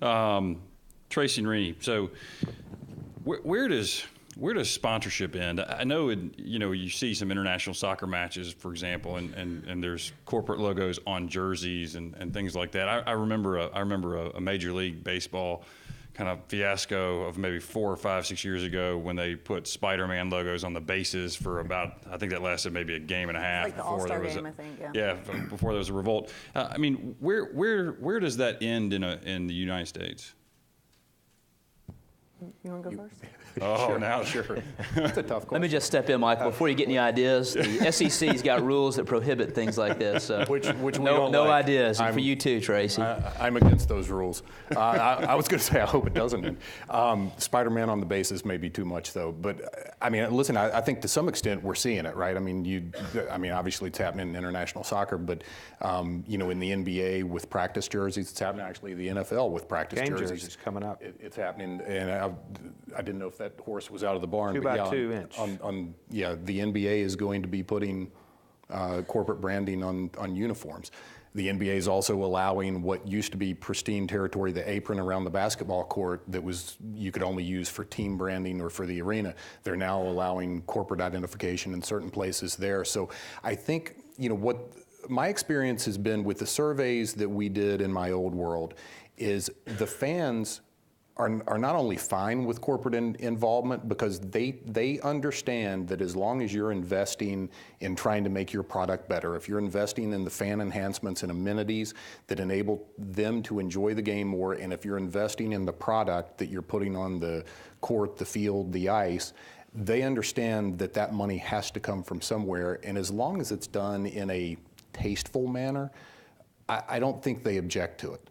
Tracy and Rini, so where does sponsorship end? I know, you know, you see some international soccer matches, for example, and there's corporate logos on jerseys and things like that. I remember a Major League Baseball kind of fiasco of maybe 4 or 5, 6 years ago when they put Spider-Man logos on the bases for about, I think that lasted maybe a game and a half. Like the All-Star game, I think, yeah. Yeah, before there was a revolt. I mean, where does that end in the United States? You want to go first? Oh, Sure. now sure. That's a tough question. Let me just step in, Michael, before you get any ideas. The SEC's got rules that prohibit things like this. So Which we no don't like. ideas. And for you too, Tracy. I'm against those rules. I was going to say I hope it doesn't. Spider-Man on the bases may be too much, though. But I mean, listen, I think to some extent we're seeing it, right? I mean, obviously it's happening in international soccer, but you know, in the NBA with practice jerseys, it's happening actually in the NFL with practice Game jerseys. jerseys coming up. It's happening, and I didn't know if that horse was out of the barn. 2 but by yeah, 2 inch. The NBA is going to be putting corporate branding on uniforms. The NBA is also allowing what used to be pristine territory, the apron around the basketball court that you could only use for team branding or for the arena. They're now allowing corporate identification in certain places there. So I think, you know, what my experience has been with the surveys that we did in my old world is the fans are not only fine with corporate involvement because they understand that as long as you're investing in trying to make your product better, if you're investing in the fan enhancements and amenities that enable them to enjoy the game more, and if you're investing in the product that you're putting on the court, the field, the ice, they understand that that money has to come from somewhere, and as long as it's done in a tasteful manner, I don't think they object to it.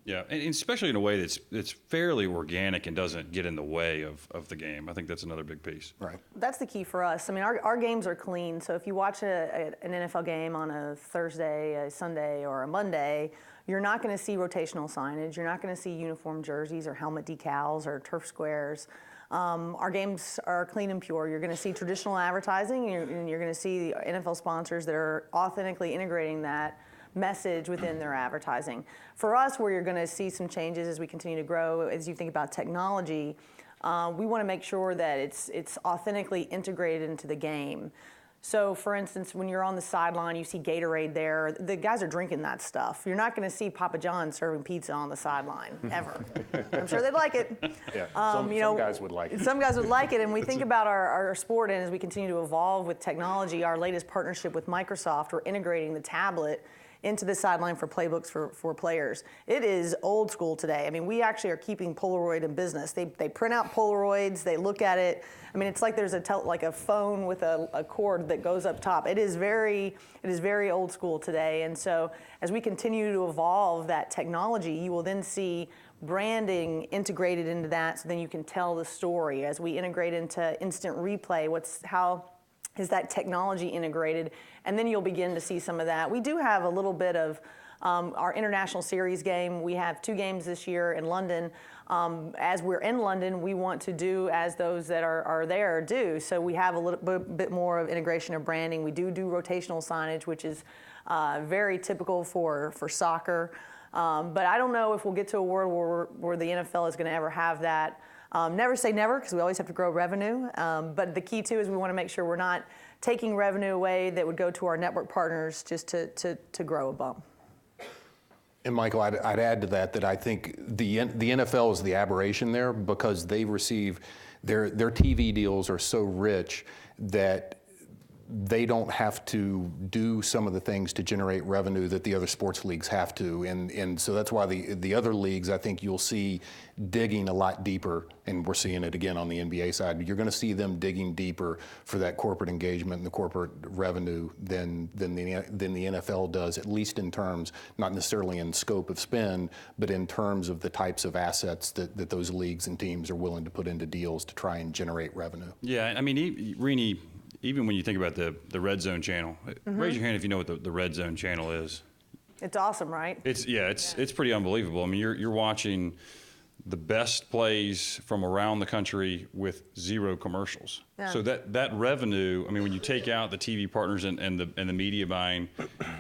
Yeah, and especially in a way that's fairly organic and doesn't get in the way of the game. I think that's another big piece. Right. That's the key for us. I mean, our games are clean. So if you watch an NFL game on a Thursday, a Sunday, or a Monday, you're not going to see rotational signage. You're not going to see uniform jerseys or helmet decals or turf squares. Our games are clean and pure. You're going to see traditional advertising, and you're going to see the NFL sponsors that are authentically integrating that message within their advertising. For us, where you're going to see some changes as we continue to grow, as you think about technology, we want to make sure that it's authentically integrated into the game. So, for instance, when you're on the sideline, you see Gatorade there. The guys are drinking that stuff. You're not going to see Papa John serving pizza on the sideline, ever. I'm sure they'd like it. Yeah, some guys would like it. Some guys would like it, and we think about our sport, and as we continue to evolve with technology, our latest partnership with Microsoft, we're integrating the tablet into the sideline for playbooks for players. It is old school today. I mean, we actually are keeping Polaroid in business. They print out Polaroids, they look at it. I mean, it's like there's like a phone with a cord that goes up top. It is very old school today. And so as we continue to evolve that technology, you will then see branding integrated into that, so then you can tell the story. As we integrate into instant replay, how is that technology integrated? And then you'll begin to see some of that. We do have a little bit of our international series game. We have 2 games this year in London. As we're in London, we want to do as those that are there do. So we have a little bit more of integration of branding. We do rotational signage, which is very typical for soccer. But I don't know if we'll get to a world where the NFL is going to ever have that. Never say never, because we always have to grow revenue. But the key, too, is we want to make sure we're not taking revenue away that would go to our network partners just to grow a bump. And Michael, I'd add to that I think the NFL is the aberration there, because they receive their TV deals are so rich that they don't have to do some of the things to generate revenue that the other sports leagues have to. And so that's why the other leagues, I think you'll see digging a lot deeper, and we're seeing it again on the NBA side. You're going to see them digging deeper for that corporate engagement and the corporate revenue than the NFL does, at least in terms, not necessarily in scope of spend, but in terms of the types of assets that those leagues and teams are willing to put into deals to try and generate revenue. Yeah, I mean, Rini, even when you think about the Red Zone channel, raise your hand if you know what the Red Zone channel is. It's awesome, right? It's pretty unbelievable. I mean, you're watching the best plays from around the country with 0 commercials. Yeah. So that revenue, I mean, when you take out the TV partners and the media buying,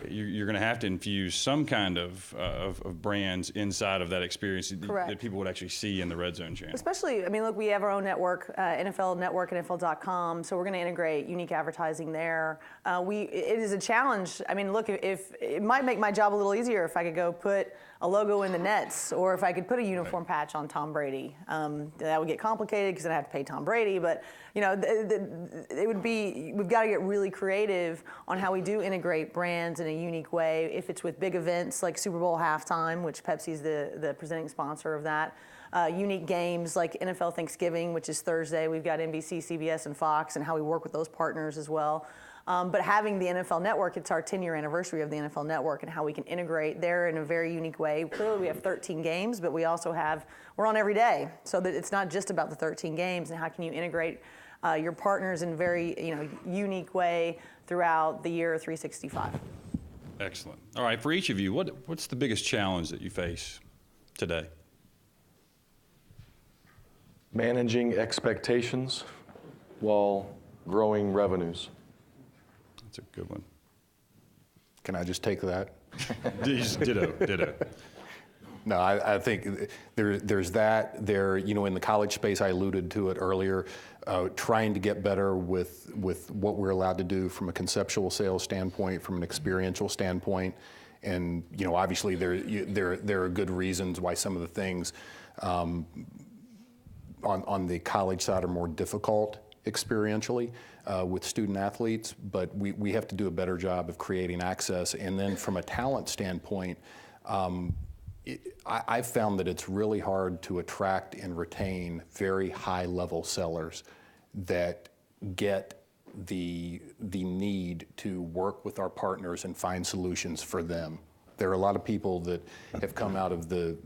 you're going to have to infuse some kind of brands inside of that experience that people would actually see in the Red Zone channel. Especially, I mean, look, we have our own network, NFL Network, NFL.com, so we're going to integrate unique advertising there. It is a challenge. I mean, look, if it might make my job a little easier if I could go put a logo in the nets, or if I could put a uniform patch on Tom Brady. That would get complicated because I'd have to pay Tom Brady, but you know, it would be, we've got to get really creative on how we do integrate brands in a unique way. If it's with big events like Super Bowl halftime, which Pepsi's the presenting sponsor of that. Unique games like NFL Thanksgiving, which is Thursday. We've got NBC, CBS, and Fox, and how we work with those partners as well. But having the NFL Network, it's our 10-year anniversary of the NFL Network, and how we can integrate there in a very unique way. Clearly, we have 13 games, but we also we're on every day, so that it's not just about the 13 games. And how can you integrate your partners in a very unique way throughout the year 365? Excellent. All right, for each of you, what's the biggest challenge that you face today? Managing expectations while growing revenues. That's a good one. Can I just take that? Ditto. No, I think there's that. In the college space, I alluded to it earlier, trying to get better with what we're allowed to do from a conceptual sales standpoint, from an experiential standpoint. And, obviously there are good reasons why some of the things on the college side are more difficult experientially with student athletes, but we have to do a better job of creating access. And then from a talent standpoint, I've found that it's really hard to attract and retain very high-level sellers that get the need to work with our partners and find solutions for them. There are a lot of people that have come out of the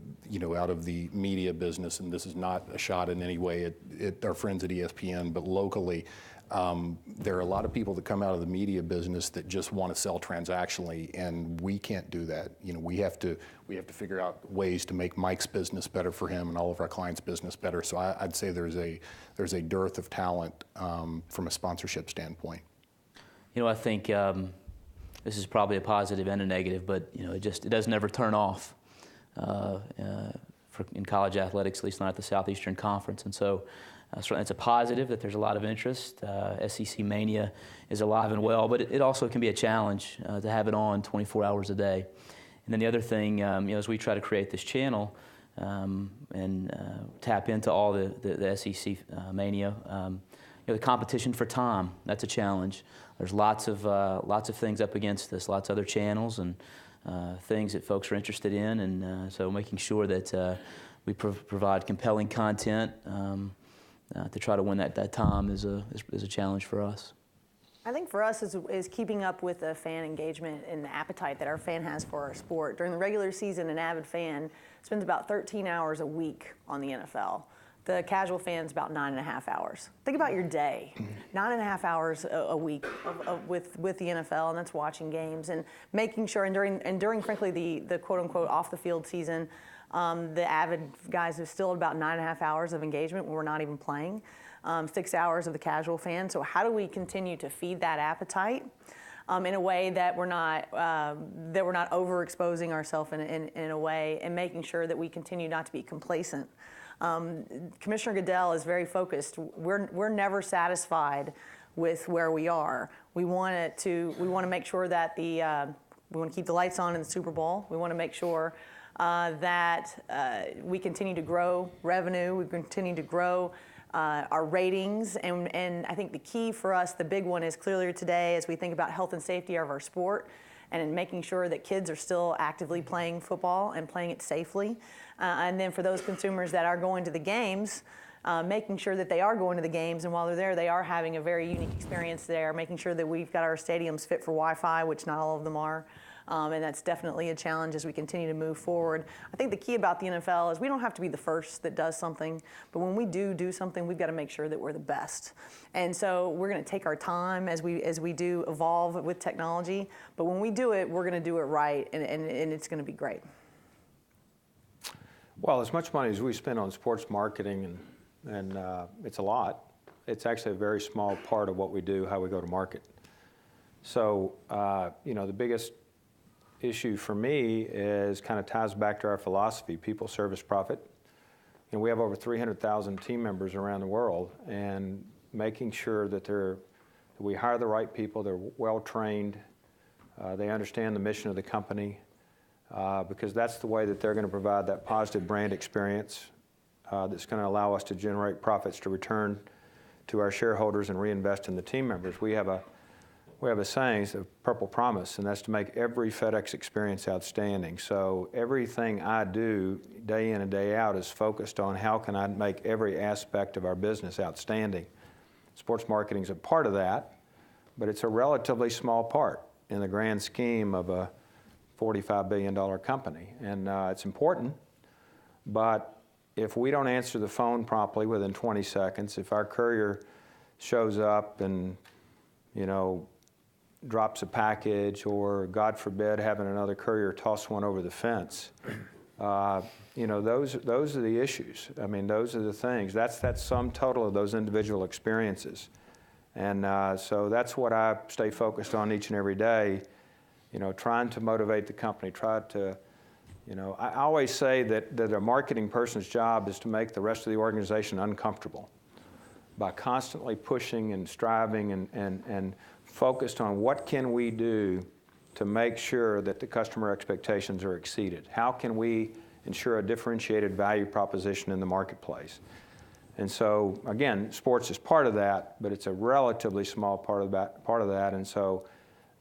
media business, and this is not a shot in any way at our friends at ESPN, but locally, there are a lot of people that come out of the media business that just want to sell transactionally, and we can't do that. We have to figure out ways to make Mike's business better for him and all of our clients' business better. So I'd say there's a dearth of talent from a sponsorship standpoint. I think this is probably a positive and a negative, but it doesn't ever turn off in college athletics, at least not at the Southeastern Conference, and so. Certainly it's a positive that there's a lot of interest. SEC Mania is alive and well, but it also can be a challenge to have it on 24 hours a day. And then the other thing, as we try to create this channel and tap into all the SEC Mania, the competition for time, that's a challenge. There's lots of things up against us, lots of other channels and things that folks are interested in, and so making sure that we provide compelling content to try to win that time is a challenge for us. I think for us is keeping up with the fan engagement and the appetite that our fan has for our sport. During the regular season, an avid fan spends about 13 hours a week on the NFL. The casual fan's about 9.5 hours. Think about your day, 9.5 hours a week with the NFL, and that's watching games and making sure. And during frankly the quote unquote off the field season. The avid guys are still about 9.5 hours of engagement when we're not even playing, 6 hours of the casual fan. So how do we continue to feed that appetite in a way that we're not overexposing ourselves in a way, and making sure that we continue not to be complacent. Commissioner Goodell is very focused. We're never satisfied with where we are. We want to make sure that we want to keep the lights on in the Super Bowl. We want to make sure that we continue to grow revenue, we continue to grow our ratings, and I think the key for us, the big one is clearly today as we think about health and safety of our sport and in making sure that kids are still actively playing football and playing it safely. And then for those consumers that are going to the games, making sure that they are going to the games, and while they're there, they are having a very unique experience there, making sure that we've got our stadiums fit for Wi-Fi, which not all of them are. And that's definitely a challenge as we continue to move forward. I think the key about the NFL is we don't have to be the first that does something, but when we do something, we've got to make sure that we're the best. And so we're going to take our time as we do evolve with technology, but when we do it, we're going to do it right, and it's going to be great. Well, as much money as we spend on sports marketing, and it's a lot, it's actually a very small part of what we do, how we go to market. So, the biggest issue for me is kind of ties back to our philosophy, people, service, profit. And we have over 300,000 team members around the world, and making sure that we hire the right people, they're well trained, they understand the mission of the company, because that's the way that they're going to provide that positive brand experience that's going to allow us to generate profits to return to our shareholders and reinvest in the team members. We have a saying, it's a purple promise, and that's to make every FedEx experience outstanding. So everything I do day in and day out is focused on how can I make every aspect of our business outstanding. Sports marketing is a part of that, but it's a relatively small part in the grand scheme of a $45 billion company. And it's important, but if we don't answer the phone promptly within 20 seconds, if our courier shows up and, drops a package, or God forbid having another courier toss one over the fence, those are the issues. I mean, those are the things. That's that sum total of those individual experiences. And so that's what I stay focused on each and every day, trying to motivate the company, I always say that a marketing person's job is to make the rest of the organization uncomfortable by constantly pushing and striving and focused on what can we do to make sure that the customer expectations are exceeded. How can we ensure a differentiated value proposition in the marketplace? And so, again, sports is part of that, but it's a relatively small part of that. And so,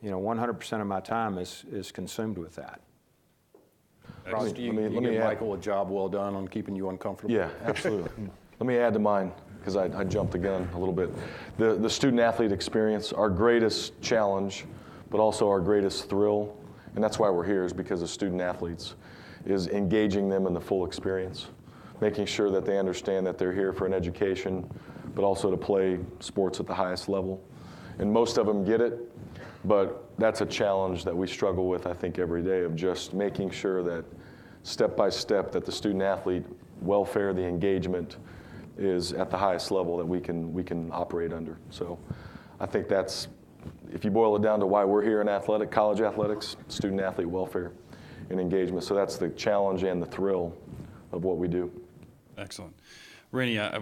100% of my time is consumed with that. Ross, you give Michael a job well done on keeping you uncomfortable. Yeah, absolutely. Let me add to mine, because I jumped the gun a little bit. The student-athlete experience, our greatest challenge, but also our greatest thrill, And that's why we're here, is because of student athletes, is engaging them in the full experience, making sure that they understand that they're here for an education, but also to play sports at the highest level. And most of them get it, but that's a challenge that we struggle with, I think, every day, of just making sure that step by step that the student athlete welfare, the engagement is at the highest level that we can operate under. So I think that's, if you boil it down to why we're here in college athletics, student athlete welfare and engagement. So that's the challenge and the thrill of what we do. Excellent. Rennie, I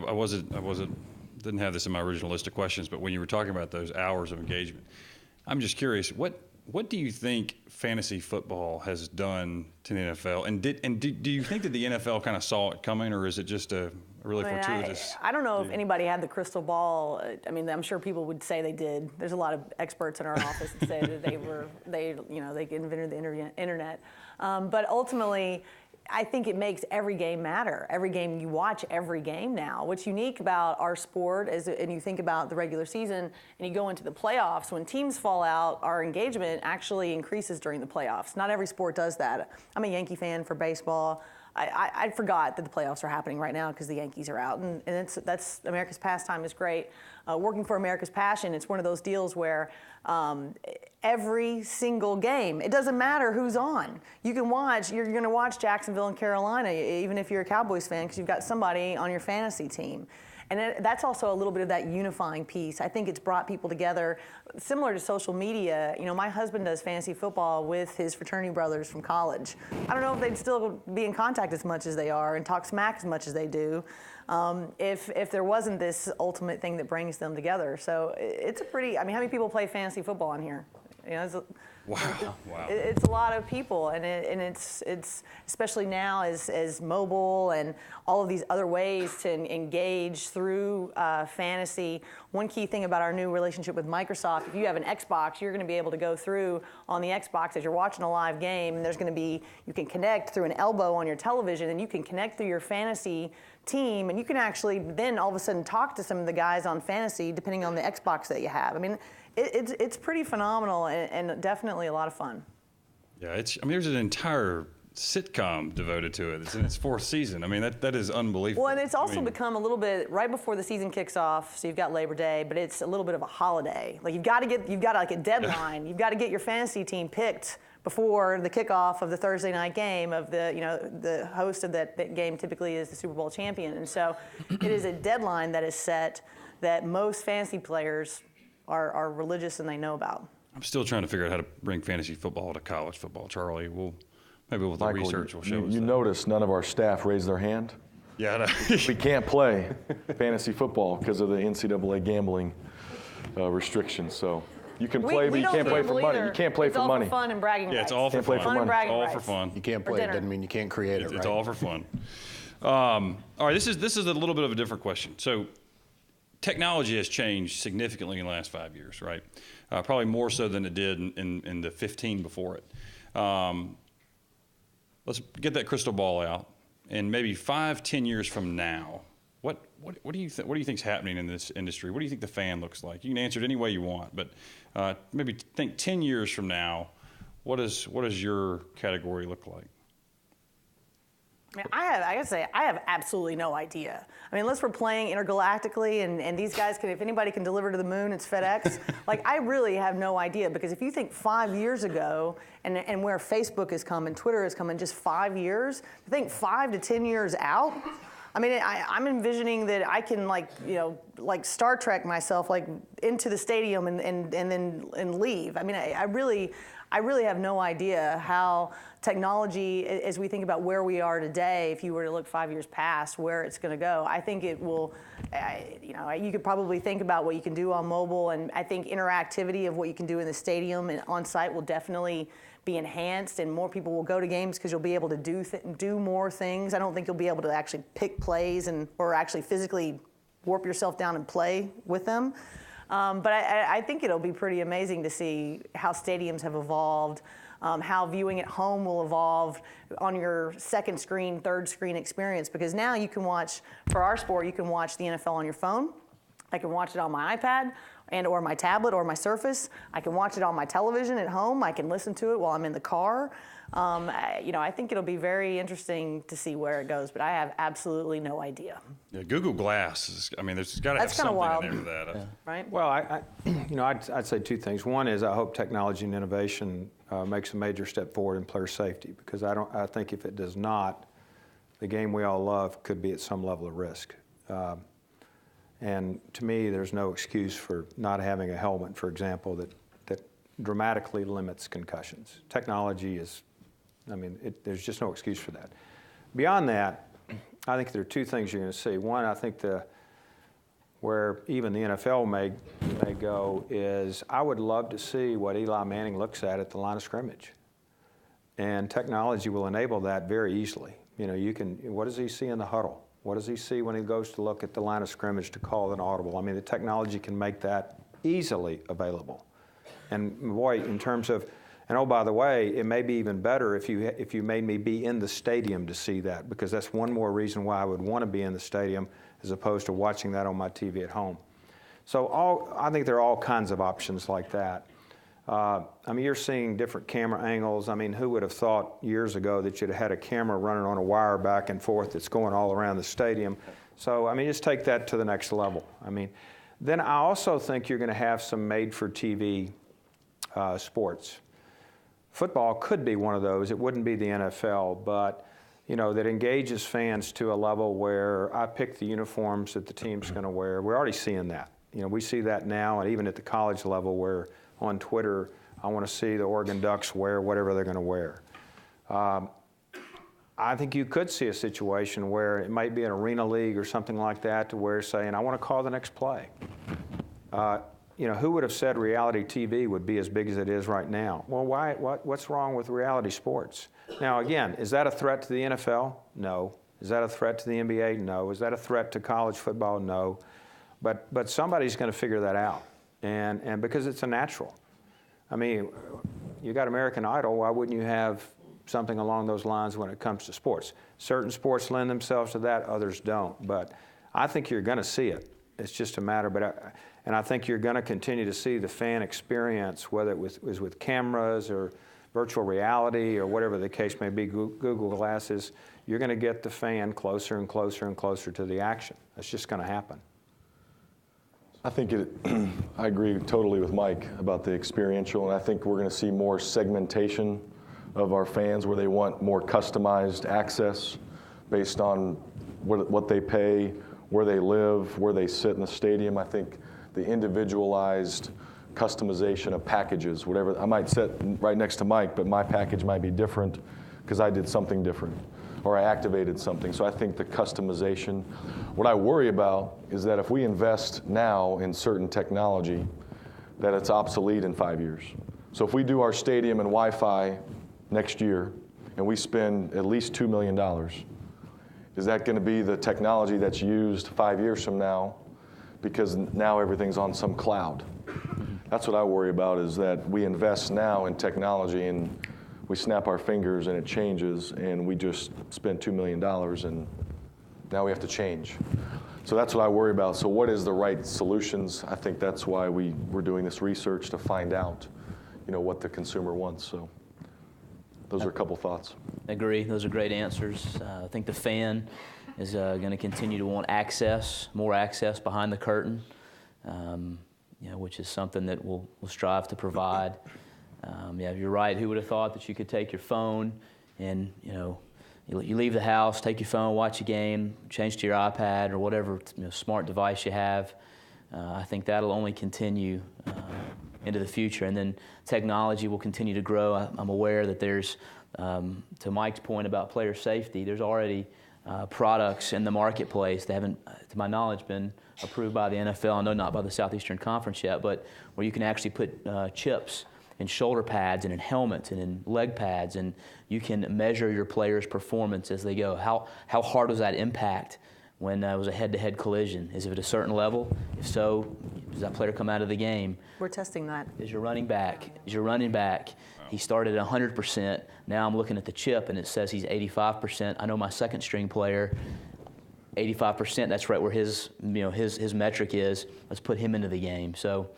didn't have this in my original list of questions, but when you were talking about those hours of engagement, I'm just curious, what do you think fantasy football has done to the NFL? And do you think that the NFL kind of saw it coming, or is it just a really fortuitous? I don't know if anybody had the crystal ball. I mean, I'm sure people would say they did. There's a lot of experts in our office that say that they invented the internet. But ultimately, I think it makes every game matter. Every game, you watch every game now. What's unique about our sport is, and you think about the regular season and you go into the playoffs, when teams fall out, our engagement actually increases during the playoffs. Not every sport does that. I'm a Yankee fan for baseball. I forgot that the playoffs are happening right now because the Yankees are out, and that's America's pastime is great. Working for America's passion, it's one of those deals where every single game, it doesn't matter who's on. You can watch, you're going to watch Jacksonville and Carolina, even if you're a Cowboys fan, because you've got somebody on your fantasy team. And that's also a little bit of that unifying piece. I think it's brought people together, similar to social media. You know, my husband does fantasy football with his fraternity brothers from college. I don't know if they'd still be in contact as much as they are and talk smack as much as they do if there wasn't this ultimate thing that brings them together. So it's a pretty, I mean, how many people play fantasy football in here? You know, Wow. It's a lot of people, and it's especially now as mobile and all of these other ways to engage through fantasy. One key thing about our new relationship with Microsoft, if you have an Xbox, you're going to be able to go through on the Xbox as you're watching a live game, and there's going to be, you can connect through an elbow on your television, and you can connect through your fantasy team, and you can actually then all of a sudden talk to some of the guys on fantasy depending on the Xbox that you have. I mean, it's pretty phenomenal and definitely a lot of fun. Yeah, there's an entire sitcom devoted to it. It's in its fourth season. I mean, that is unbelievable. Well, and it's also become a little bit right before the season kicks off. So you've got Labor Day, but it's a little bit of a holiday. Like you've got like a deadline. You've got to get your fantasy team picked before the kickoff of the Thursday night game of the host of that game typically is the Super Bowl champion. And so it is a deadline that is set that most fantasy players are religious and they know about. I'm still trying to figure out how to bring fantasy football to college football, Charlie. Maybe with the Michael, research will show us. You notice none of our staff raised their hand? Yeah. We can't play fantasy football because of the NCAA gambling restrictions. So you can play, but you can't play for money. You can't play for money. It's all for fun and bragging rights. Yeah, it's all for fun. Fun and bragging all rights. for fun. You can't play it, doesn't mean you can't create it, right? It's all for fun. All right, this is a little bit of a different question. So technology has changed significantly in the last 5 years, right? Probably more so than it did in the 15 before it. Let's get that crystal ball out, and maybe 5-10 years from now, what do you think's happening in this industry? What do you think the fan looks like? You can answer it any way you want, but maybe think 10 years from now, what does your category look like? I mean, I gotta say, I have absolutely no idea. I mean, unless we're playing intergalactically and these guys can, if anybody can deliver to the moon, it's FedEx. Like, I really have no idea, because if you think 5 years ago and where Facebook has come and Twitter has come in just 5 years, I think 5 to 10 years out, I mean, I'm envisioning that I can like Star Trek myself like into the stadium and then leave. I mean, I really have no idea how technology, as we think about where we are today, if you were to look 5 years past, where it's going to go. I think it will, you could probably think about what you can do on mobile, and I think interactivity of what you can do in the stadium and on site will definitely be enhanced, and more people will go to games because you'll be able to do more things. I don't think you'll be able to actually pick plays or actually physically warp yourself down and play with them. But I think it'll be pretty amazing to see how stadiums have evolved, how viewing at home will evolve on your second screen, third screen experience, because now you can watch, for our sport, you can watch the NFL on your phone. I can watch it on my iPad and or my tablet or my Surface. I can watch it on my television at home. I can listen to it while I'm in the car. I think it'll be very interesting to see where it goes, but I have absolutely no idea. Yeah, Google Glass there's got to have That's kinda something wild. in there for that. Right? Well, I'd say two things. One is I hope technology and innovation makes a major step forward in player safety, because I think if it does not, the game we all love could be at some level of risk. And to me, there's no excuse for not having a helmet, for example, that dramatically limits concussions. Technology is, there's just no excuse for that. Beyond that, I think there are two things you're going to see. One, I think where even the NFL may go is I would love to see what Eli Manning looks at the line of scrimmage. And technology will enable that very easily. What does he see in the huddle? What does he see when he goes to look at the line of scrimmage to call an audible? The technology can make that easily available. And boy, in terms of, and oh, by the way, it may be even better if you made me be in the stadium to see that, because that's one more reason why I would want to be in the stadium as opposed to watching that on my TV at home. So I think there are all kinds of options like that. You're seeing different camera angles. Who would have thought years ago that you'd have had a camera running on a wire back and forth that's going all around the stadium? So, just take that to the next level. Then I also think you're going to have some made-for-TV sports. Football could be one of those. It wouldn't be the NFL, but that engages fans to a level where I pick the uniforms that the team's going to wear. We're already seeing that. We see that now, and even at the college level, where on Twitter, I want to see the Oregon Ducks wear whatever they're going to wear. I think you could see a situation where it might be an arena league or something like that, to where saying, I want to call the next play. Who would have said reality TV would be as big as it is right now? Well, why? What's wrong with reality sports? Now, again, is that a threat to the NFL? No. Is that a threat to the NBA? No. Is that a threat to college football? No. But somebody's going to figure that out, and because it's a natural. You got American Idol. Why wouldn't you have something along those lines when it comes to sports? Certain sports lend themselves to that, others don't. But I think you're going to see it. It's just a matter. And I think you're going to continue to see the fan experience, whether it was with cameras or virtual reality or whatever the case may be, Google Glasses. You're going to get the fan closer and closer and closer to the action. That's just going to happen. I think I agree totally with Mike about the experiential, and I think we're going to see more segmentation of our fans, where they want more customized access based on what they pay, where they live, where they sit in the stadium. I think the individualized customization of packages, whatever. I might sit right next to Mike, but my package might be different because I did something different, or I activated something. So I think the customization. What I worry about is that if we invest now in certain technology, that it's obsolete in 5 years. So if we do our stadium and Wi-Fi next year, and we spend at least $2 million, is that going to be the technology that's used 5 years from now, because now everything's on some cloud? That's what I worry about, is that we invest now in technology and we snap our fingers and it changes, and we just spent $2 million and now we have to change. So that's what I worry about. So what is the right solutions? I think that's why we're doing this research, to find out, what the consumer wants. So those are a couple thoughts. Agree. Those are great answers. I think the fan is going to continue to want access, more access behind the curtain, which is something that we'll strive to provide. You're right. Who would have thought that you could take your phone and, you leave the house, take your phone, watch a game, change to your iPad or whatever smart device you have. I think that'll only continue into the future. And then technology will continue to grow. I'm aware that there's, to Mike's point about player safety, there's already products in the marketplace that haven't, to my knowledge, been approved by the NFL. I know not by the Southeastern Conference yet, but where you can actually put chips in shoulder pads and in helmets and in leg pads, and you can measure your players' performance as they go. How hard was that impact when it was a head-to-head collision? Is it at a certain level? If so, does that player come out of the game? We're testing that. Is your running back? He started at 100%. Now I'm looking at the chip and it says he's 85%. I know my second string player, 85%, that's right where his, his metric is. Let's put him into the game. So,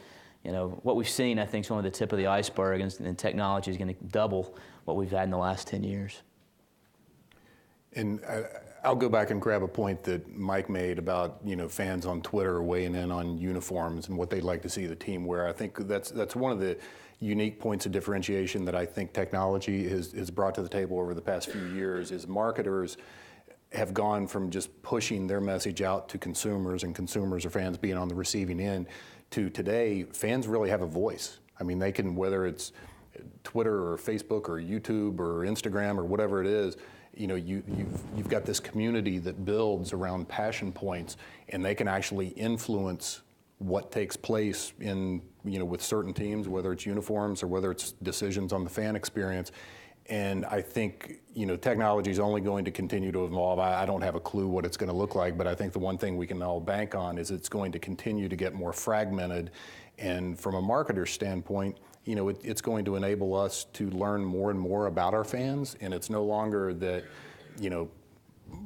what we've seen, I think, is only the tip of the iceberg, and technology is going to double what we've had in the last 10 years. And I'll go back and grab a point that Mike made about fans on Twitter weighing in on uniforms and what they'd like to see the team wear. I think that's one of the unique points of differentiation that I think technology has brought to the table over the past few years. Is marketers have gone from just pushing their message out to consumers, and consumers or fans being on the receiving end, to today fans really have a voice. I mean, they can, whether it's Twitter or Facebook or YouTube or Instagram or whatever it is, you've got this community that builds around passion points, and they can actually influence what takes place in with certain teams, whether it's uniforms or whether it's decisions on the fan experience. And I think technology is only going to continue to evolve. I don't have a clue what it's going to look like, but I think the one thing we can all bank on is it's going to continue to get more fragmented. And from a marketer's standpoint, it's going to enable us to learn more and more about our fans. And it's no longer that,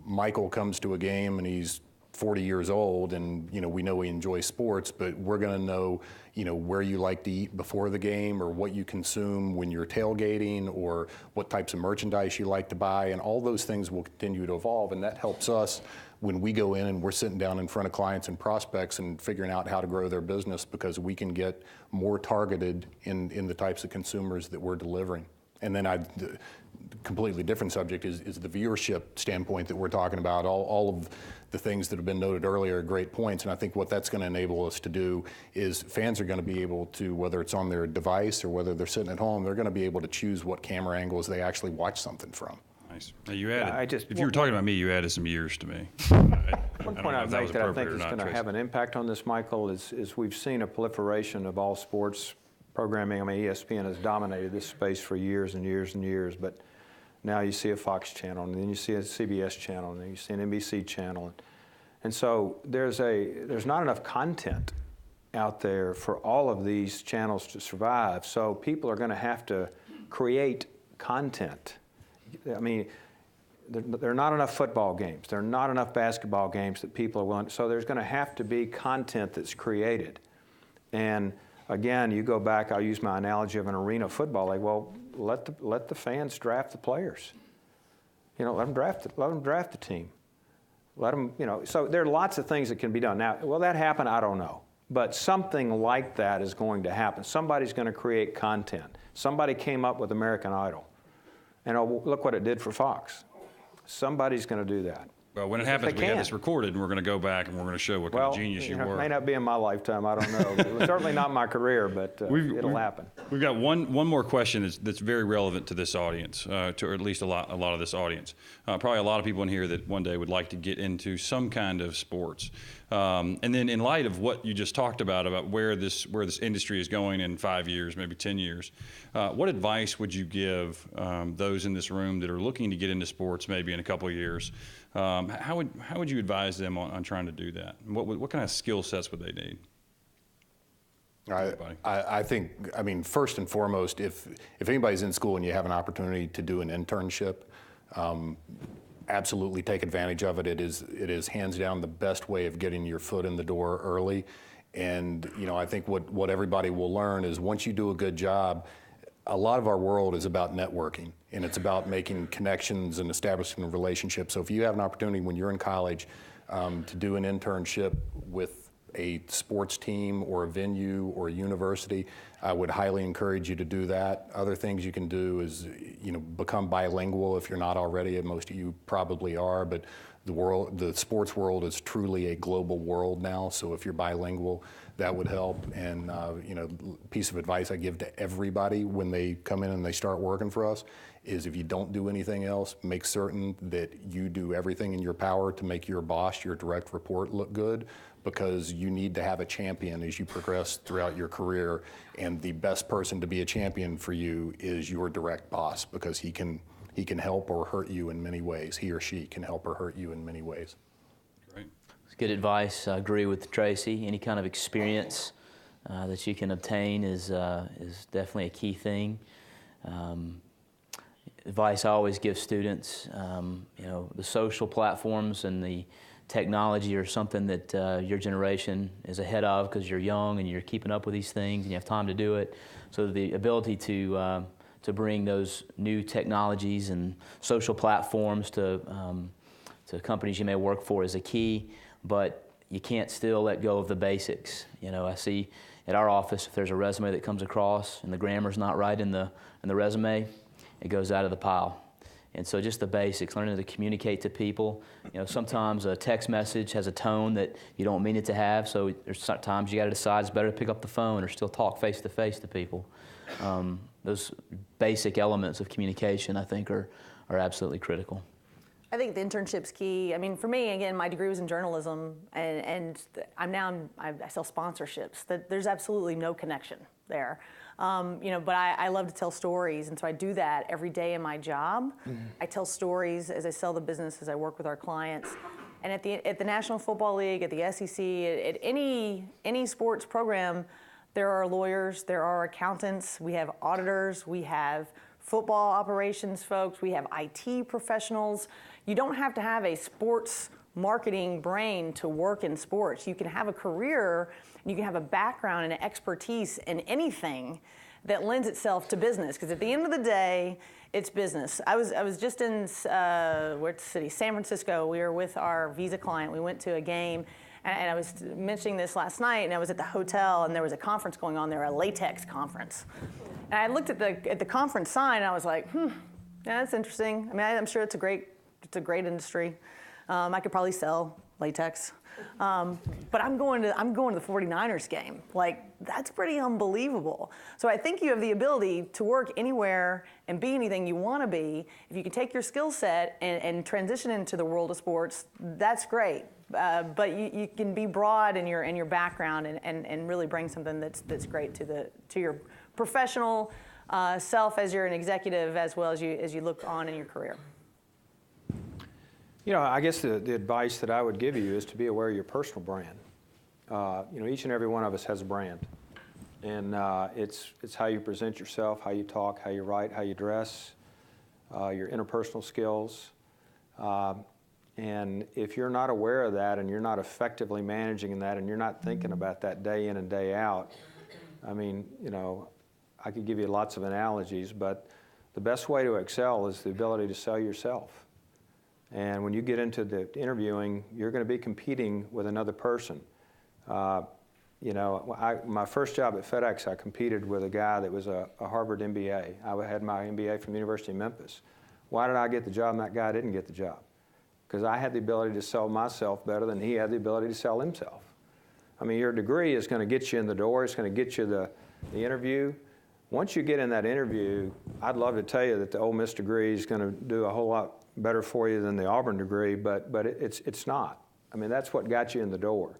Michael comes to a game and he's 40 years old and, we know he enjoys sports, but we're going to know, where you like to eat before the game, or what you consume when you're tailgating, or what types of merchandise you like to buy. And all those things will continue to evolve. And that helps us when we go in and we're sitting down in front of clients and prospects and figuring out how to grow their business, because we can get more targeted in the types of consumers that we're delivering. And then completely different subject is the viewership standpoint that we're talking about. All of the things that have been noted earlier are great points, and I think what that's going to enable us to do is fans are going to be able to, whether it's on their device or whether they're sitting at home, they're going to be able to choose what camera angles they actually watch something from. Nice. Now you added, if you were talking about me, you added some years to me. One point I'd make that I think is going to have an impact on this, Michael, is we've seen a proliferation of all sports programming. I mean, ESPN has dominated this space for years and years and years, but now you see a Fox channel, and then you see a CBS channel, and then you see an NBC channel. And so there's not enough content out there for all of these channels to survive. So people are going to have to create content. I mean, there are not enough football games. There are not enough basketball games that people are willing. So there's going to have to be content that's created. And again, you go back, I'll use my analogy of an arena football league. Well, let the fans draft the players. Let them draft the team. Let them, so there are lots of things that can be done. Now, will that happen? I don't know. But something like that is going to happen. Somebody's going to create content. Somebody came up with American Idol. And look what it did for Fox. Somebody's going to do that. Well, when it happens, we have this recorded, and we're going to go back and we're going to show what kind of genius you were. It may not be in my lifetime. I don't know. It was certainly not my career, but it'll happen. We've got one more question that's very relevant to this audience, to or at least a lot of this audience. Probably a lot of people in here that one day would like to get into some kind of sports. And then, in light of what you just talked about where this industry is going in 5 years, maybe 10 years, what advice would you give those in this room that are looking to get into sports maybe in a couple of years? How would you advise them on trying to do that? What kind of skill sets would they need? I think, first and foremost, if anybody's in school and you have an opportunity to do an internship, absolutely take advantage of it. It is hands down the best way of getting your foot in the door early. And I think what everybody will learn is once you do a good job, a lot of our world is about networking, and it's about making connections and establishing relationships. So if you have an opportunity when you're in college to do an internship with a sports team or a venue or a university, I would highly encourage you to do that. Other things you can do is, become bilingual if you're not already, and most of you probably are, but the sports world is truly a global world now, so if you're bilingual, that would help. And piece of advice I give to everybody when they come in and they start working for us is if you don't do anything else, make certain that you do everything in your power to make your boss, your direct report, look good, because you need to have a champion as you progress throughout your career, and the best person to be a champion for you is your direct boss, because he can help or hurt you in many ways. He or she can help or hurt you in many ways. Great. It's good advice. I agree with Tracy. Any kind of experience that you can obtain is definitely a key thing. Advice I always give students, the social platforms and the technology or something that your generation is ahead of because you're young and you're keeping up with these things and you have time to do it. So the ability to bring those new technologies and social platforms to companies you may work for is a key, but you can't still let go of the basics. You know, I see at our office, if there's a resume that comes across and the grammar's not right in the resume, it goes out of the pile. And so just the basics, learning to communicate to people. You know, sometimes a text message has a tone that you don't mean it to have, so there's times you got to decide it's better to pick up the phone or still talk face-to-face to people. Those basic elements of communication, I think, are absolutely critical. I think the internship's key. I mean, for me, again, my degree was in journalism, and I sell sponsorships. There's absolutely no connection there. You know, but I love to tell stories, and so I do that every day in my job. I tell stories as I sell the business, as I work with our clients. And at the National Football League, at the SEC, at any sports program, there are lawyers, there are accountants, we have auditors, we have football operations folks, we have IT professionals. You don't have to have a sports marketing brain to work in sports. You can have a career, and you can have a background and an expertise in anything that lends itself to business. Because at the end of the day, it's business. I was just in where's the city? San Francisco. We were with our Visa client. We went to a game, and I was mentioning this last night. And I was at the hotel, and there was a conference going on there, a latex conference. And I looked at the conference sign, and I was like, yeah, that's interesting. I mean, I'm sure it's a great industry. I could probably sell latex. But I'm going to the 49ers game. Like, that's pretty unbelievable. So I think you have the ability to work anywhere and be anything you want to be. If you can take your skill set and transition into the world of sports, that's great. But you can be broad in your background and really bring something that's great to your professional self as you're an executive, as well as you look on in your career. You know, I guess the advice that I would give you is to be aware of your personal brand. You know, each and every one of us has a brand. And it's how you present yourself, how you talk, how you write, how you dress, your interpersonal skills. And if you're not aware of that and you're not effectively managing that and you're not thinking about that day in and day out, I mean, you know, I could give you lots of analogies, but the best way to excel is the ability to sell yourself. And when you get into the interviewing, you're going to be competing with another person. You know, my first job at FedEx, I competed with a guy that was a Harvard MBA. I had my MBA from the University of Memphis. Why did I get the job and that guy didn't get the job? Because I had the ability to sell myself better than he had the ability to sell himself. I mean, your degree is going to get you in the door. It's going to get you the interview. Once you get in that interview, I'd love to tell you that the Ole Miss degree is going to do a whole lot better for you than the Auburn degree, but it's not. I mean, that's what got you in the door.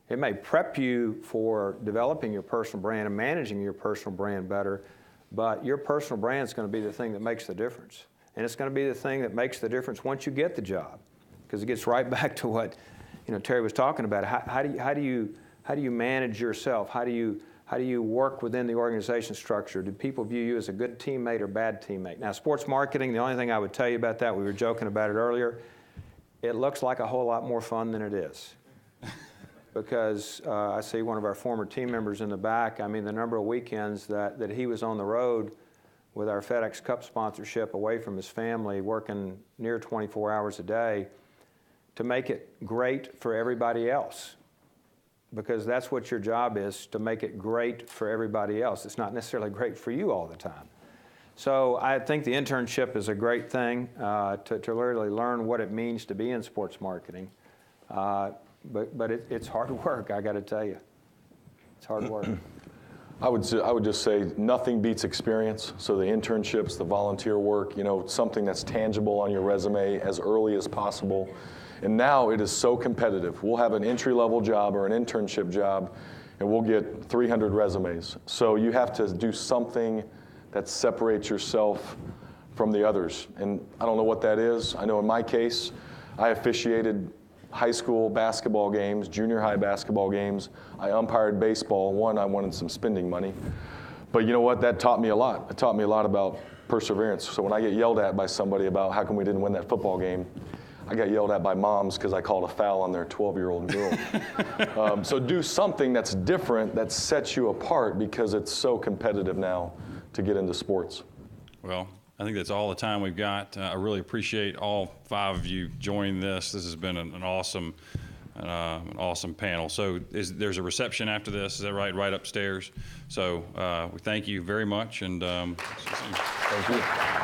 It may prep you for developing your personal brand and managing your personal brand better, but your personal brand is going to be the thing that makes the difference. And it's going to be the thing that makes the difference once you get the job, because it gets right back to what Terry was talking about. How do you manage yourself? How do you work within the organization structure? Do people view you as a good teammate or bad teammate? Now, sports marketing, the only thing I would tell you about that, we were joking about it earlier, it looks like a whole lot more fun than it is. Because I see one of our former team members in the back. I mean, the number of weekends that he was on the road with our FedEx Cup sponsorship away from his family, working near 24 hours a day to make it great for everybody else. Because that's what your job is, to make it great for everybody else. It's not necessarily great for you all the time. So I think the internship is a great thing to really learn what it means to be in sports marketing. But it's hard work, I got to tell you. It's hard work. I would just say nothing beats experience. So the internships, the volunteer work, something that's tangible on your resume as early as possible. And now it is so competitive. We'll have an entry-level job or an internship job, and we'll get 300 resumes. So you have to do something that separates yourself from the others. And I don't know what that is. I know in my case, I officiated high school basketball games, junior high basketball games. I umpired baseball. One, I wanted some spending money. But you know what? That taught me a lot. It taught me a lot about perseverance. So when I get yelled at by somebody about how come we didn't win that football game, I got yelled at by moms because I called a foul on their 12-year-old girl. So do something that's different, that sets you apart, because it's so competitive now to get into sports. Well, I think that's all the time we've got. I really appreciate all 5 of you joining this. This has been an awesome panel. So there's a reception after this, is that right? Right upstairs. So we thank you very much, and Thank you.